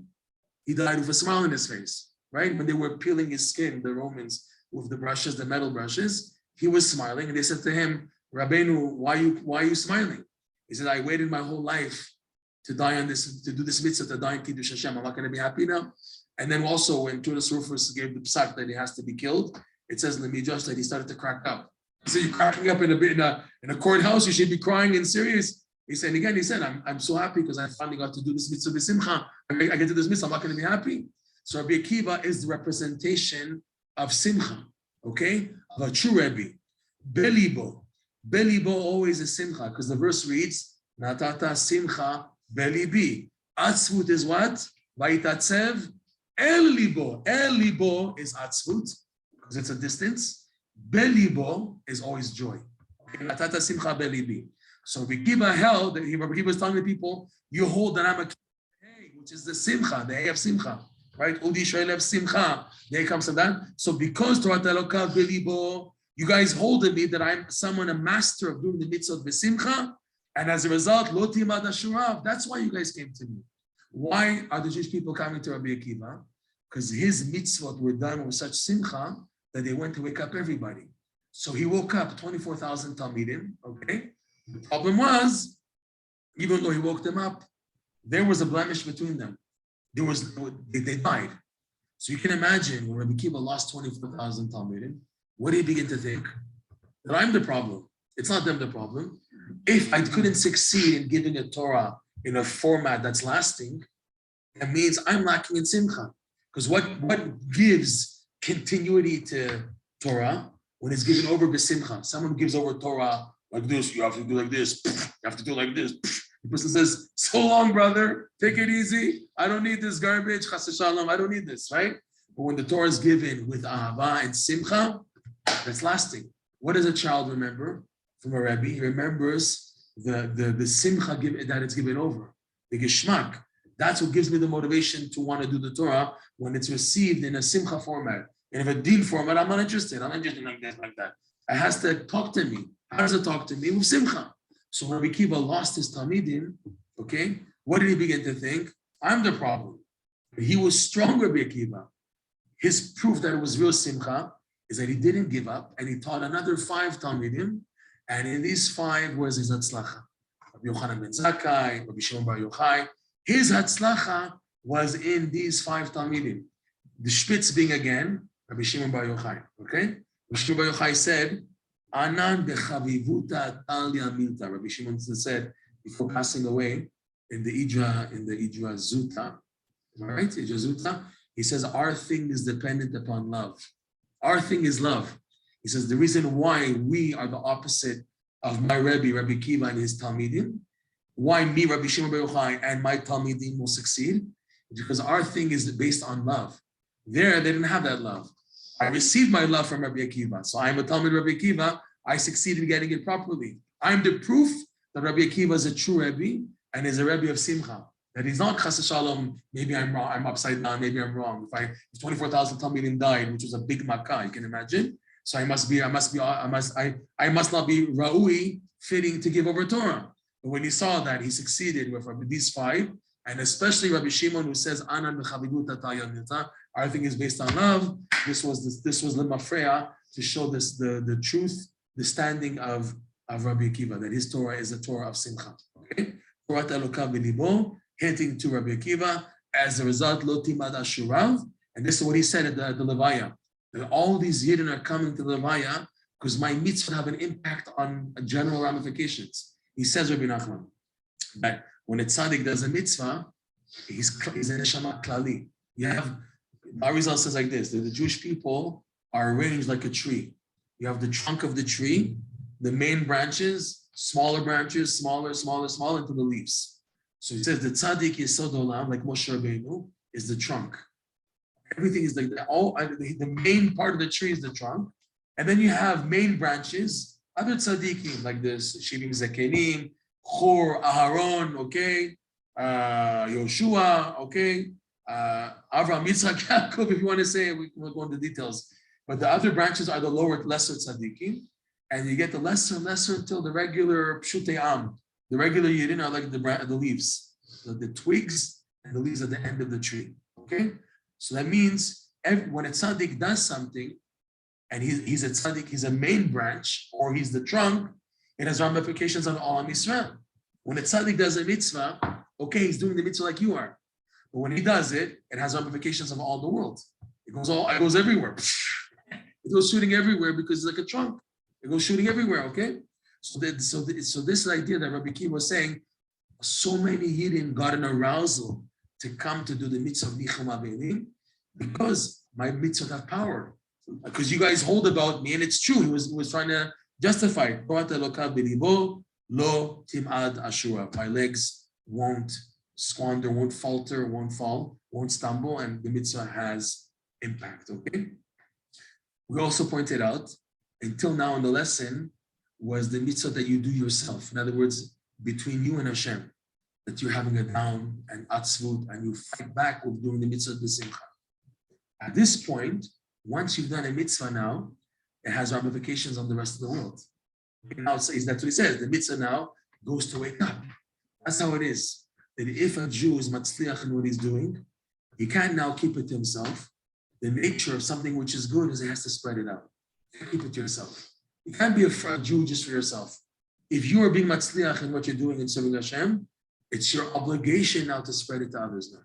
He died with a smile on his face, right? When they were peeling his skin, the Romans, with the brushes, the metal brushes, he was smiling, and they said to him, Rabbeinu, why are you smiling? He said, I waited my whole life to die on this, to do this mitzvah, to die in Kiddush Hashem. I'm not going to be happy now. And then also when Tudas Rufus gave the psak that he has to be killed, it says in the Midrash that he started to crack up. So you're cracking up in a courthouse, you should be crying and serious. He said, I'm so happy because I finally got to do this mitzvah b'simcha. I get to this mitzvah, I'm not going to be happy. So Rebbi Akiva is the representation of simcha, okay? Of a true Rebbe. Belibo. Belibo always is simcha, because the verse reads, Natata simcha belibi. Atzvut is what? Vayitatzev el libo. El libo is atzvut, because it's a distance. Belibo is always joy. Natata simcha belibi. So Rebbi Akiva held that Rebbi Akiva was telling the people, you hold that I'm a hey, which is the simcha, the hey of simcha, right? Udi shreilev simcha. There comes from that. So because Torah Elokav belibo, you guys hold of me that I'm someone, a master of doing the mitzvot b'simcha, and as a result, lo timad ashurav. That's why you guys came to me. Why are the Jewish people coming to Rebbi Akiva? Because his mitzvot were done with such simcha that they went to wake up everybody. So he woke up 24,000 Talmidim, okay? The problem was, even though he woke them up, there was a blemish between them. They died. So you can imagine when Rebbi Akiva lost 24,000 Talmidim, what did he begin to think? That I'm the problem. It's not them the problem. If I couldn't succeed in giving a Torah in a format that's lasting, that means I'm lacking in simcha. Because what gives continuity to Torah when it's given over b'simcha? Someone gives over Torah like this, you have to do like this, you have to do like this. The person says, so long, brother, take it easy. I don't need this garbage, chas shalom, I don't need this, right? But when the Torah is given with ahava and simcha, that's lasting. What does a child remember from a Rebbe? He remembers the simcha that it's given over, the geschmack. That's what gives me the motivation to want to do the Torah when it's received in a simcha format. And if a deal format, I'm not interested. I'm interested like this, like that. It has to talk to me. How does it talk to me? With simcha. So when Rebbi Akiva lost his Talmidim, okay, what did he begin to think? I'm the problem. He was stronger, Rebbi Akiva. His proof that it was real simcha is that he didn't give up, and he taught another 5 Talmidim, and in these 5 was his hatzlacha. Rabbi Yochanan ben Zakkai, Rebbi Shimon bar Yochai. His hatzlacha was in these 5 Talmidim. The Spitz being again, Rabbi Shimon bar Yochai, okay? Rabbi Shimon bar Yochai said, Anan bechavivuta talia milta. Rebbi Shimon said before passing away in the Idra Zuta, right? Idra Zuta, he says, our thing is dependent upon love. Our thing is love. He says, the reason why we are the opposite of my Rebbe, Rebbi Akiva and his Talmidim, why me, Rebbi Shimon bar Yochai, and my Talmidim will succeed, is because our thing is based on love. There, they didn't have that love. I received my love from Rebbi Akiva. So I'm a Talmid Rebbi Akiva. I succeeded in getting it properly. I'm the proof that Rebbi Akiva is a true Rebbe and is a Rebbe of Simcha. That he's not Chas Shalom, maybe I'm wrong, I'm upside down, maybe I'm wrong. If 24,000 Talmidim died, which was a big makkah, you can imagine. So I must not be Ra'ui, fitting to give over Torah. But when he saw that, he succeeded with these five, and especially Rebbi Shimon, who says, Anan b'chaviduta ta'yan nita, our thing is based on love. This was the mafreya to show this the truth, the standing of Rebbi Akiva, that his Torah is a Torah of Simcha. Okay? Torah Elokav b'libo, hinting to Rebbi Akiva. As a result, lo timad ashurav, and this is what he said at the Levaya, that all these Yidden are coming to the Levaya because my mitzvah have an impact on general ramifications. He says, Rabbi Nachman, that when a tzaddik does a mitzvah, he's a neshama klali. You have, Arizal says like this, that the Jewish people are arranged like a tree. You have the trunk of the tree, the main branches, smaller, smaller, into the leaves. So he says the tzaddik yesod olam, like Moshe Rabbeinu, is the trunk. Everything is like that. The main part of the tree is the trunk. And then you have main branches, other tzaddikim, like this, Shivim Zekenim, Chor, Aharon, okay, Yoshua, okay, Avraham, Yitzchak, Yaakov, if you want to say it, we'll go into details. But the other branches are the lesser tzaddikim, and you get the lesser and lesser until the regular Pshutei Am. The regular Yidden are like the leaves, the twigs and the leaves at the end of the tree, okay? So that means when a tzaddik does something, and he's a tzaddik, he's a main branch, or he's the trunk, it has ramifications on all of Israel. When a tzaddik does a mitzvah, okay, he's doing the mitzvah like you are. But when he does it, it has ramifications of all the world. It goes everywhere. It goes shooting everywhere because it's like a trunk. It goes shooting everywhere, okay? So this idea that Rebbi Akiva was saying, so many Yidden got an arousal to come to do the mitzvah of Nichum Avelim because my mitzvah have power. Because you guys hold about me, and it's true. He was trying to justify it. Lo timad ashura. My legs won't squander, won't falter, won't fall, won't stumble, and the mitzvah has impact. Okay. We also pointed out until now in the lesson was the mitzvah that you do yourself. In other words, between you and Hashem, that you're having a down and atzvut, and you fight back with doing the mitzvah b'simcha. At this point, once you've done a mitzvah now, it has ramifications on the rest of the world. Now that's what he says. The mitzvah now goes to wake up. That's how it is. That if a Jew is matzliach in what he's doing, he can't now keep it to himself. The nature of something which is good is he has to spread it out. You can't keep it to yourself. You can't be a Jew just for yourself. If you are being matzliach in what you're doing and serving Hashem, it's your obligation now to spread it to others now.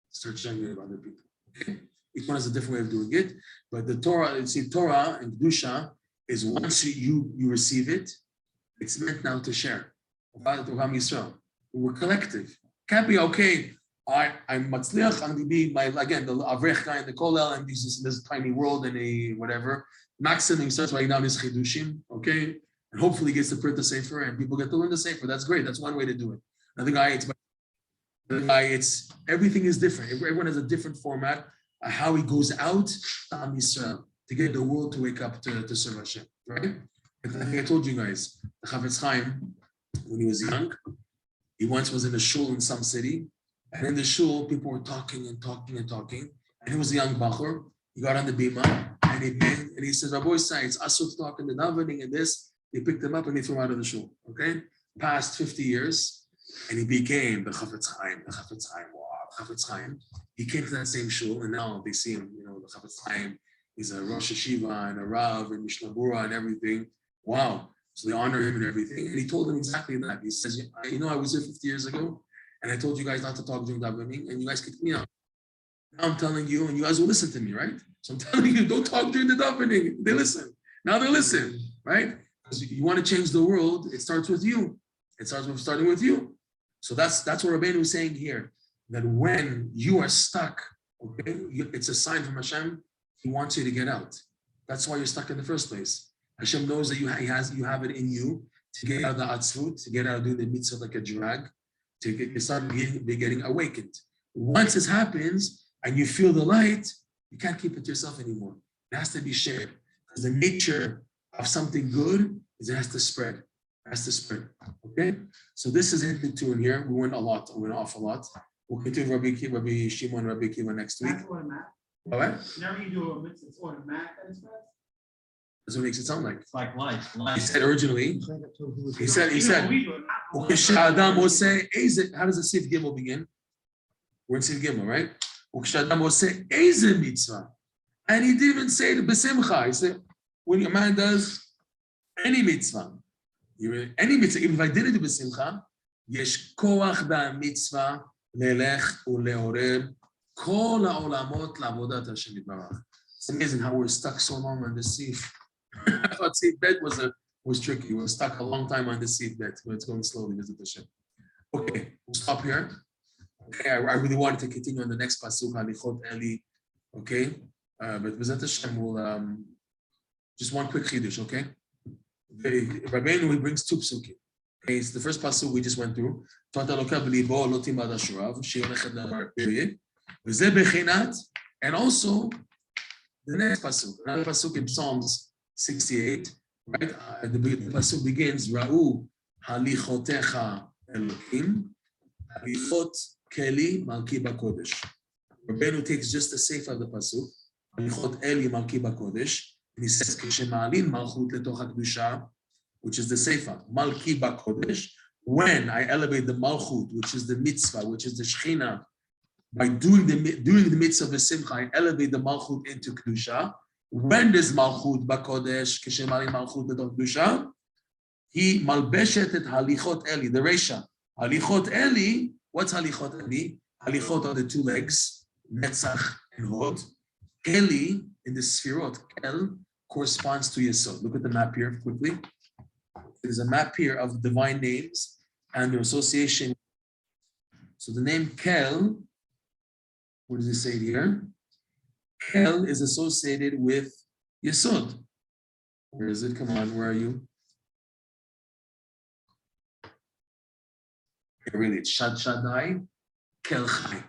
Start sharing it with other people. Okay? Each one has a different way of doing it. But the Torah, Torah and Kedusha is once you receive it, it's meant now to share. We're collective. Can't be, okay, I'm matzliach, I'm going to be the avrech guy in the kollel, and this tiny world and a whatever. Maximum starts writing down his chidushim, okay? And hopefully he gets to print the sefer and people get to learn the sefer. That's great. That's one way to do it. Another guy, it's everything is different. Everyone has a different format. How he goes out to Am Yisrael to get the world to wake up to serve Hashem, right? I think I told you guys, the Chafetz Chaim, when he was young, he once was in a shul in some city, and in the shul, people were talking, and he was a young bachur. He got on the bima, and he says, Rabbi Isai, it's asur to talk in the davening and this. They picked him up and they threw him out of the shul, okay? Past 50 years, and he became the Chafetz Chaim, Chafetz Chaim. He came to that same shul, and now they see him, the Chafetz Chaim. He's a Rosh Hashiva and a Rav and Mishnah Bura and everything. Wow. So they honor him and everything. And he told them exactly that. He says, I was here 50 years ago, and I told you guys not to talk during davening, and you guys kicked me out. Now I'm telling you, and you guys will listen to me, right? So I'm telling you, don't talk during the davening. They listen. Now they listen, right? Because you want to change the world, it starts with you. It starts with starting with you. So that's what Rabbeinu is saying here, that when you are stuck, okay, it's a sign from Hashem. He wants you to get out. That's why you're stuck in the first place. Hashem knows that you have it in you to get out of the atzvut, to get out of doing the mitzvah like a drag, to start getting awakened. Once this happens and you feel the light, you can't keep it to yourself anymore. It has to be shared. Because the nature of something good is it has to spread. It has to spread. Okay? So this is the tune here. We went off a lot. We'll continue Rebbi Shimon, Rebbi Akiva next week. That's automatic. All right? Whenever you do a mitzvah, it's automatic that it's fast. That's what it makes it sound like. It's like life. He said originally, he said, Even when we do it, not- Ukeshadam will say, how does the Sif Gimel begin? We're in Sif Gimel, right? Ukeshadam will say, Eze mitzvah. And he didn't even say the besimcha. He said, when a man does any mitzvah, even if I didn't do besimcha, yesh koach da mitzvah lelech uleorer kol ha'olamot la'avodat Hashem yitbarach. It's amazing how we're stuck so long on the Sif. I thought Sif bed was tricky. We're stuck a long time on the Sif bed, but it's going slowly, visit Hashem. Okay, we'll stop here. Okay, I really wanted to continue on the next pasuk, Halichot Eli. Okay, but Visit Hashem will just one quick chidush. Okay, Rabbeinu he brings two psukim. Okay, it's the first pasuk we just went through. Period. And also the next pasuk, another pasuk in Psalms 68, right? The pasuk begins, Ra'u halichotecha Elohim, halichot keli malki bakodesh. Rabbeinu takes just the seif of the pasuk, halichot eli malki bakodesh, and he says, Kishemalin malchut letoch hakdusha, which is the seifa, malki bakodesh. When I elevate the malchut, which is the mitzvah, which is the shechina, by doing the mitzvah of the simcha, I elevate the malchut into kedusha. When does malchut bakodesh, kishemalin malchut letoch kedusha? He malbeshet et halichot eli, the resha. Halichot eli, what's halichot eli? Halichot are the two legs, netzach and hod. Eli in the sfirot, kel corresponds to Yesod. Look at the map here quickly. There's a map here of divine names and their association. So the name Kel, what does it say here? Kel is associated with Yesod. Where is it? Come on, where are you? Okay, really, it's Shad Shaddai, Kel Chai.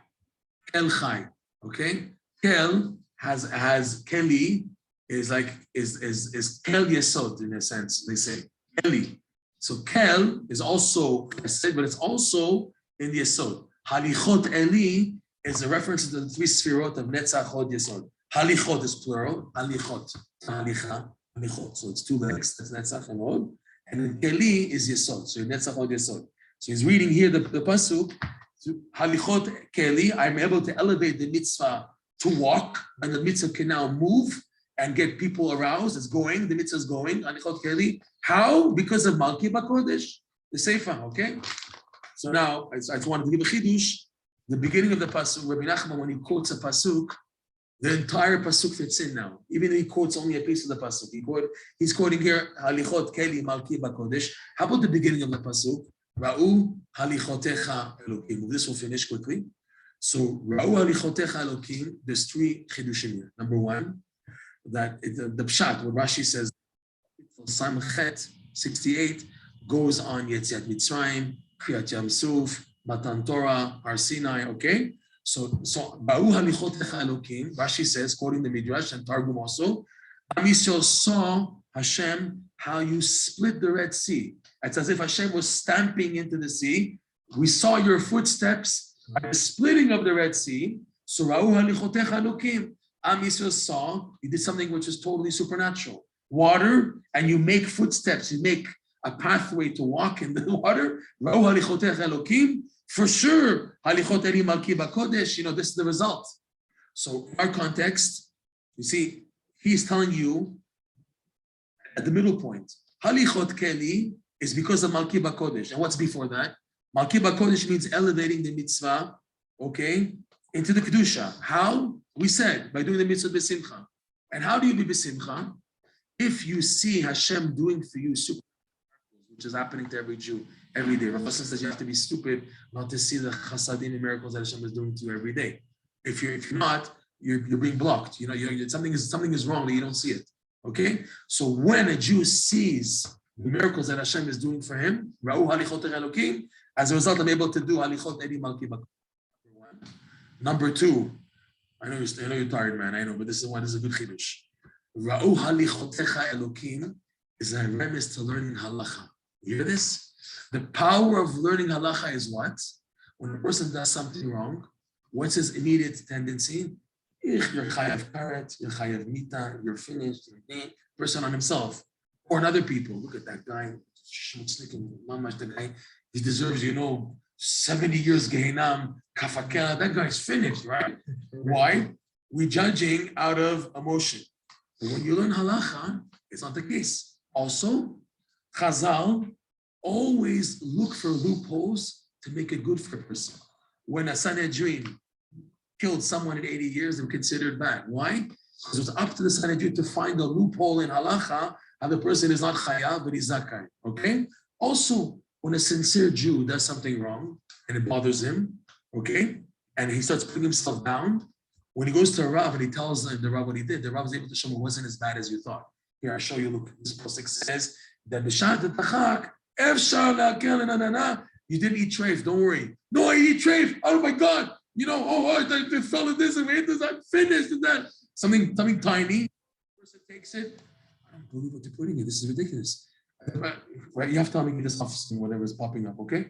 Kel Chai, okay? Kel has Keli is Kel Yesod in a sense, they say. Eli. So Kel is also, I said, but it's also in the Yesod. Halichot Eli is a reference to the three sfirot of Netzach, Hod, Yesod. Halichot is plural. Halichot. Halicha. Halichot. So it's two legs. That's Netzach and Hod. And then Keli is Yesod. So Netzach, Hod, Yesod. So he's reading here the pasuk. Halichot Keli. I'm able to elevate the mitzvah to walk, and the mitzvah can now move and get people aroused. It's going, the mitzvah is going. How? Because of Malki Bakodesh, the Seifa, okay? So now, I just wanted to give a chidush. The beginning of the pasuk, Rabbi Nachman, when he quotes a pasuk, the entire pasuk fits in now. Even if he quotes only a piece of the pasuk. He's quoting here, Halichot Keli Malki Bakodesh. How about the beginning of the pasuk? Ra'u Halichotecha Elokim. This will finish quickly. So, Ra'u Halichotecha Elokim, there's three chidushim here. Number one, that the pshat, what Rashi says, Samchet 68 goes on Yetziat Mitzrayim, Kriyat Yam Suf, Matan Torah, Har Sinai. Okay, so Ba'u Halichotecha Elokim. Rashi says, quoting the Midrash and Targum also, Am Yisrael saw Hashem how you split the Red Sea. It's as if Hashem was stamping into the sea. We saw your footsteps by the splitting of the Red Sea. So Ra'u Halichotecha Elokim. Am Yisrael saw you did something which is totally supernatural. Water, and you make footsteps, you make a pathway to walk in the water. For sure, this is the result. So in our context, you see, he's telling you at the middle point, Halichot Keli is because of Malki Bakodesh. And what's before that? Malki Bakodesh means elevating the mitzvah, okay, into the Kedusha. How? We said, by doing the mitzvah b'simcha. And how do you be b'simcha? if you see Hashem doing for you super, which is happening to every Jew every day. Rabbi says you have to be stupid not to see the chasadim and miracles that Hashem is doing to you every day. If you're not, you're being blocked. Something is wrong that you don't see it. Okay? So when a Jew sees the miracles that Hashem is doing for him, Ra'u halichot Elokim, as a result, I'm able to do halichot Edi Malki Bak. Number two, I know you're tired, man. I know, but this is a good chiddush. Ra'u halichotecha Elokim is a remiss to learning halacha. You hear this? The power of learning halacha is what? When a person does something wrong, what's his immediate tendency? You're chayav karet, you're chayav mita, you're finished, person on himself or on other people. Look at that guy, the guy, he deserves, 70 years Gehinam, kafakela, that guy's finished, right? Why? We're judging out of emotion. But when you learn halacha, it's not the case. Also, Chazal always look for loopholes to make it good for a person. When a Sanhedrin killed someone in 80 years, they were considered bad. Why? Because it was up to the Sanhedrin to find a loophole in halacha, how the person is not chayav, but he's zakai. Okay? Also, when a sincere Jew does something wrong and it bothers him, okay, and he starts putting himself down, when he goes to a Rav and he tells the Rav what he did, the Rav is able to show him it wasn't as bad as you thought. Here, I show you, look, this pasuk says that b'shat tachak, you didn't eat treif, don't worry. No, I eat treif. Oh my God. I fell in this and ate this, I'm finished and that. Something tiny. The person takes it. I don't believe what you're putting in. This is ridiculous. Right? You have to tell me this off whatever is popping up, okay?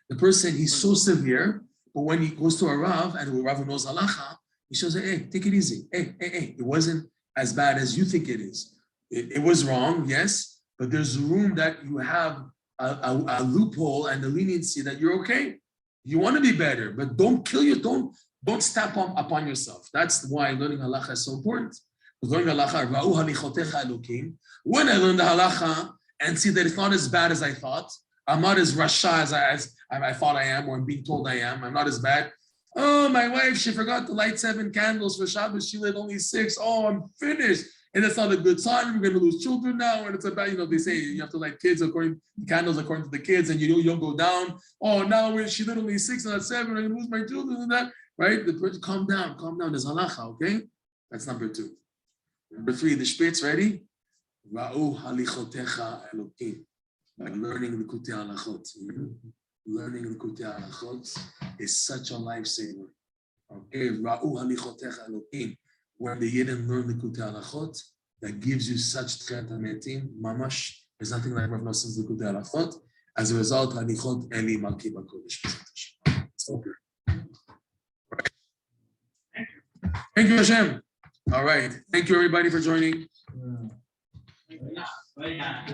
The person, he's so severe, but when he goes to a Rav and the Rav knows halacha, he shows, hey, take it easy. Hey, it wasn't as bad as you think it is. It was wrong, yes, but there's room that you have a loophole and the leniency that you're okay. You want to be better, but don't kill you. Don't step upon yourself. That's why learning halacha is so important. Learning halacha, ra'u halichotecha Elokim. When I learn the halacha and see that it's not as bad as I thought, I'm not as rasha as I thought I am, or I'm being told I am. I'm not as bad. Oh, my wife, she forgot to light 7 candles for Shabbos. She lit only 6. Oh, I'm finished. And that's not a good sign. We're going to lose children now. And it's about, they say you have to light candles according to the kids, and you don't go down. Oh, now she lit only 6 and not 7. I'm going to lose my children and that. Right? The person, calm down. There's halacha, okay? That's number 2. Number 3, the spitz, ready? Ra'u halichotecha Elokim. Like learning Likutey halachot. Learning Likutey halachot is such a lifesaver. Okay, Ra'u halichotecha Elokim. When the Yidden learn Likutey halachot, that gives you such tchiat hametim, mamash. There's nothing like Rav Noson's Likutey halachot. As a result, halichot eli malki b'kodesh. Okay. Thank you, Hashem. All right. Thank you, everybody, for joining. Yeah.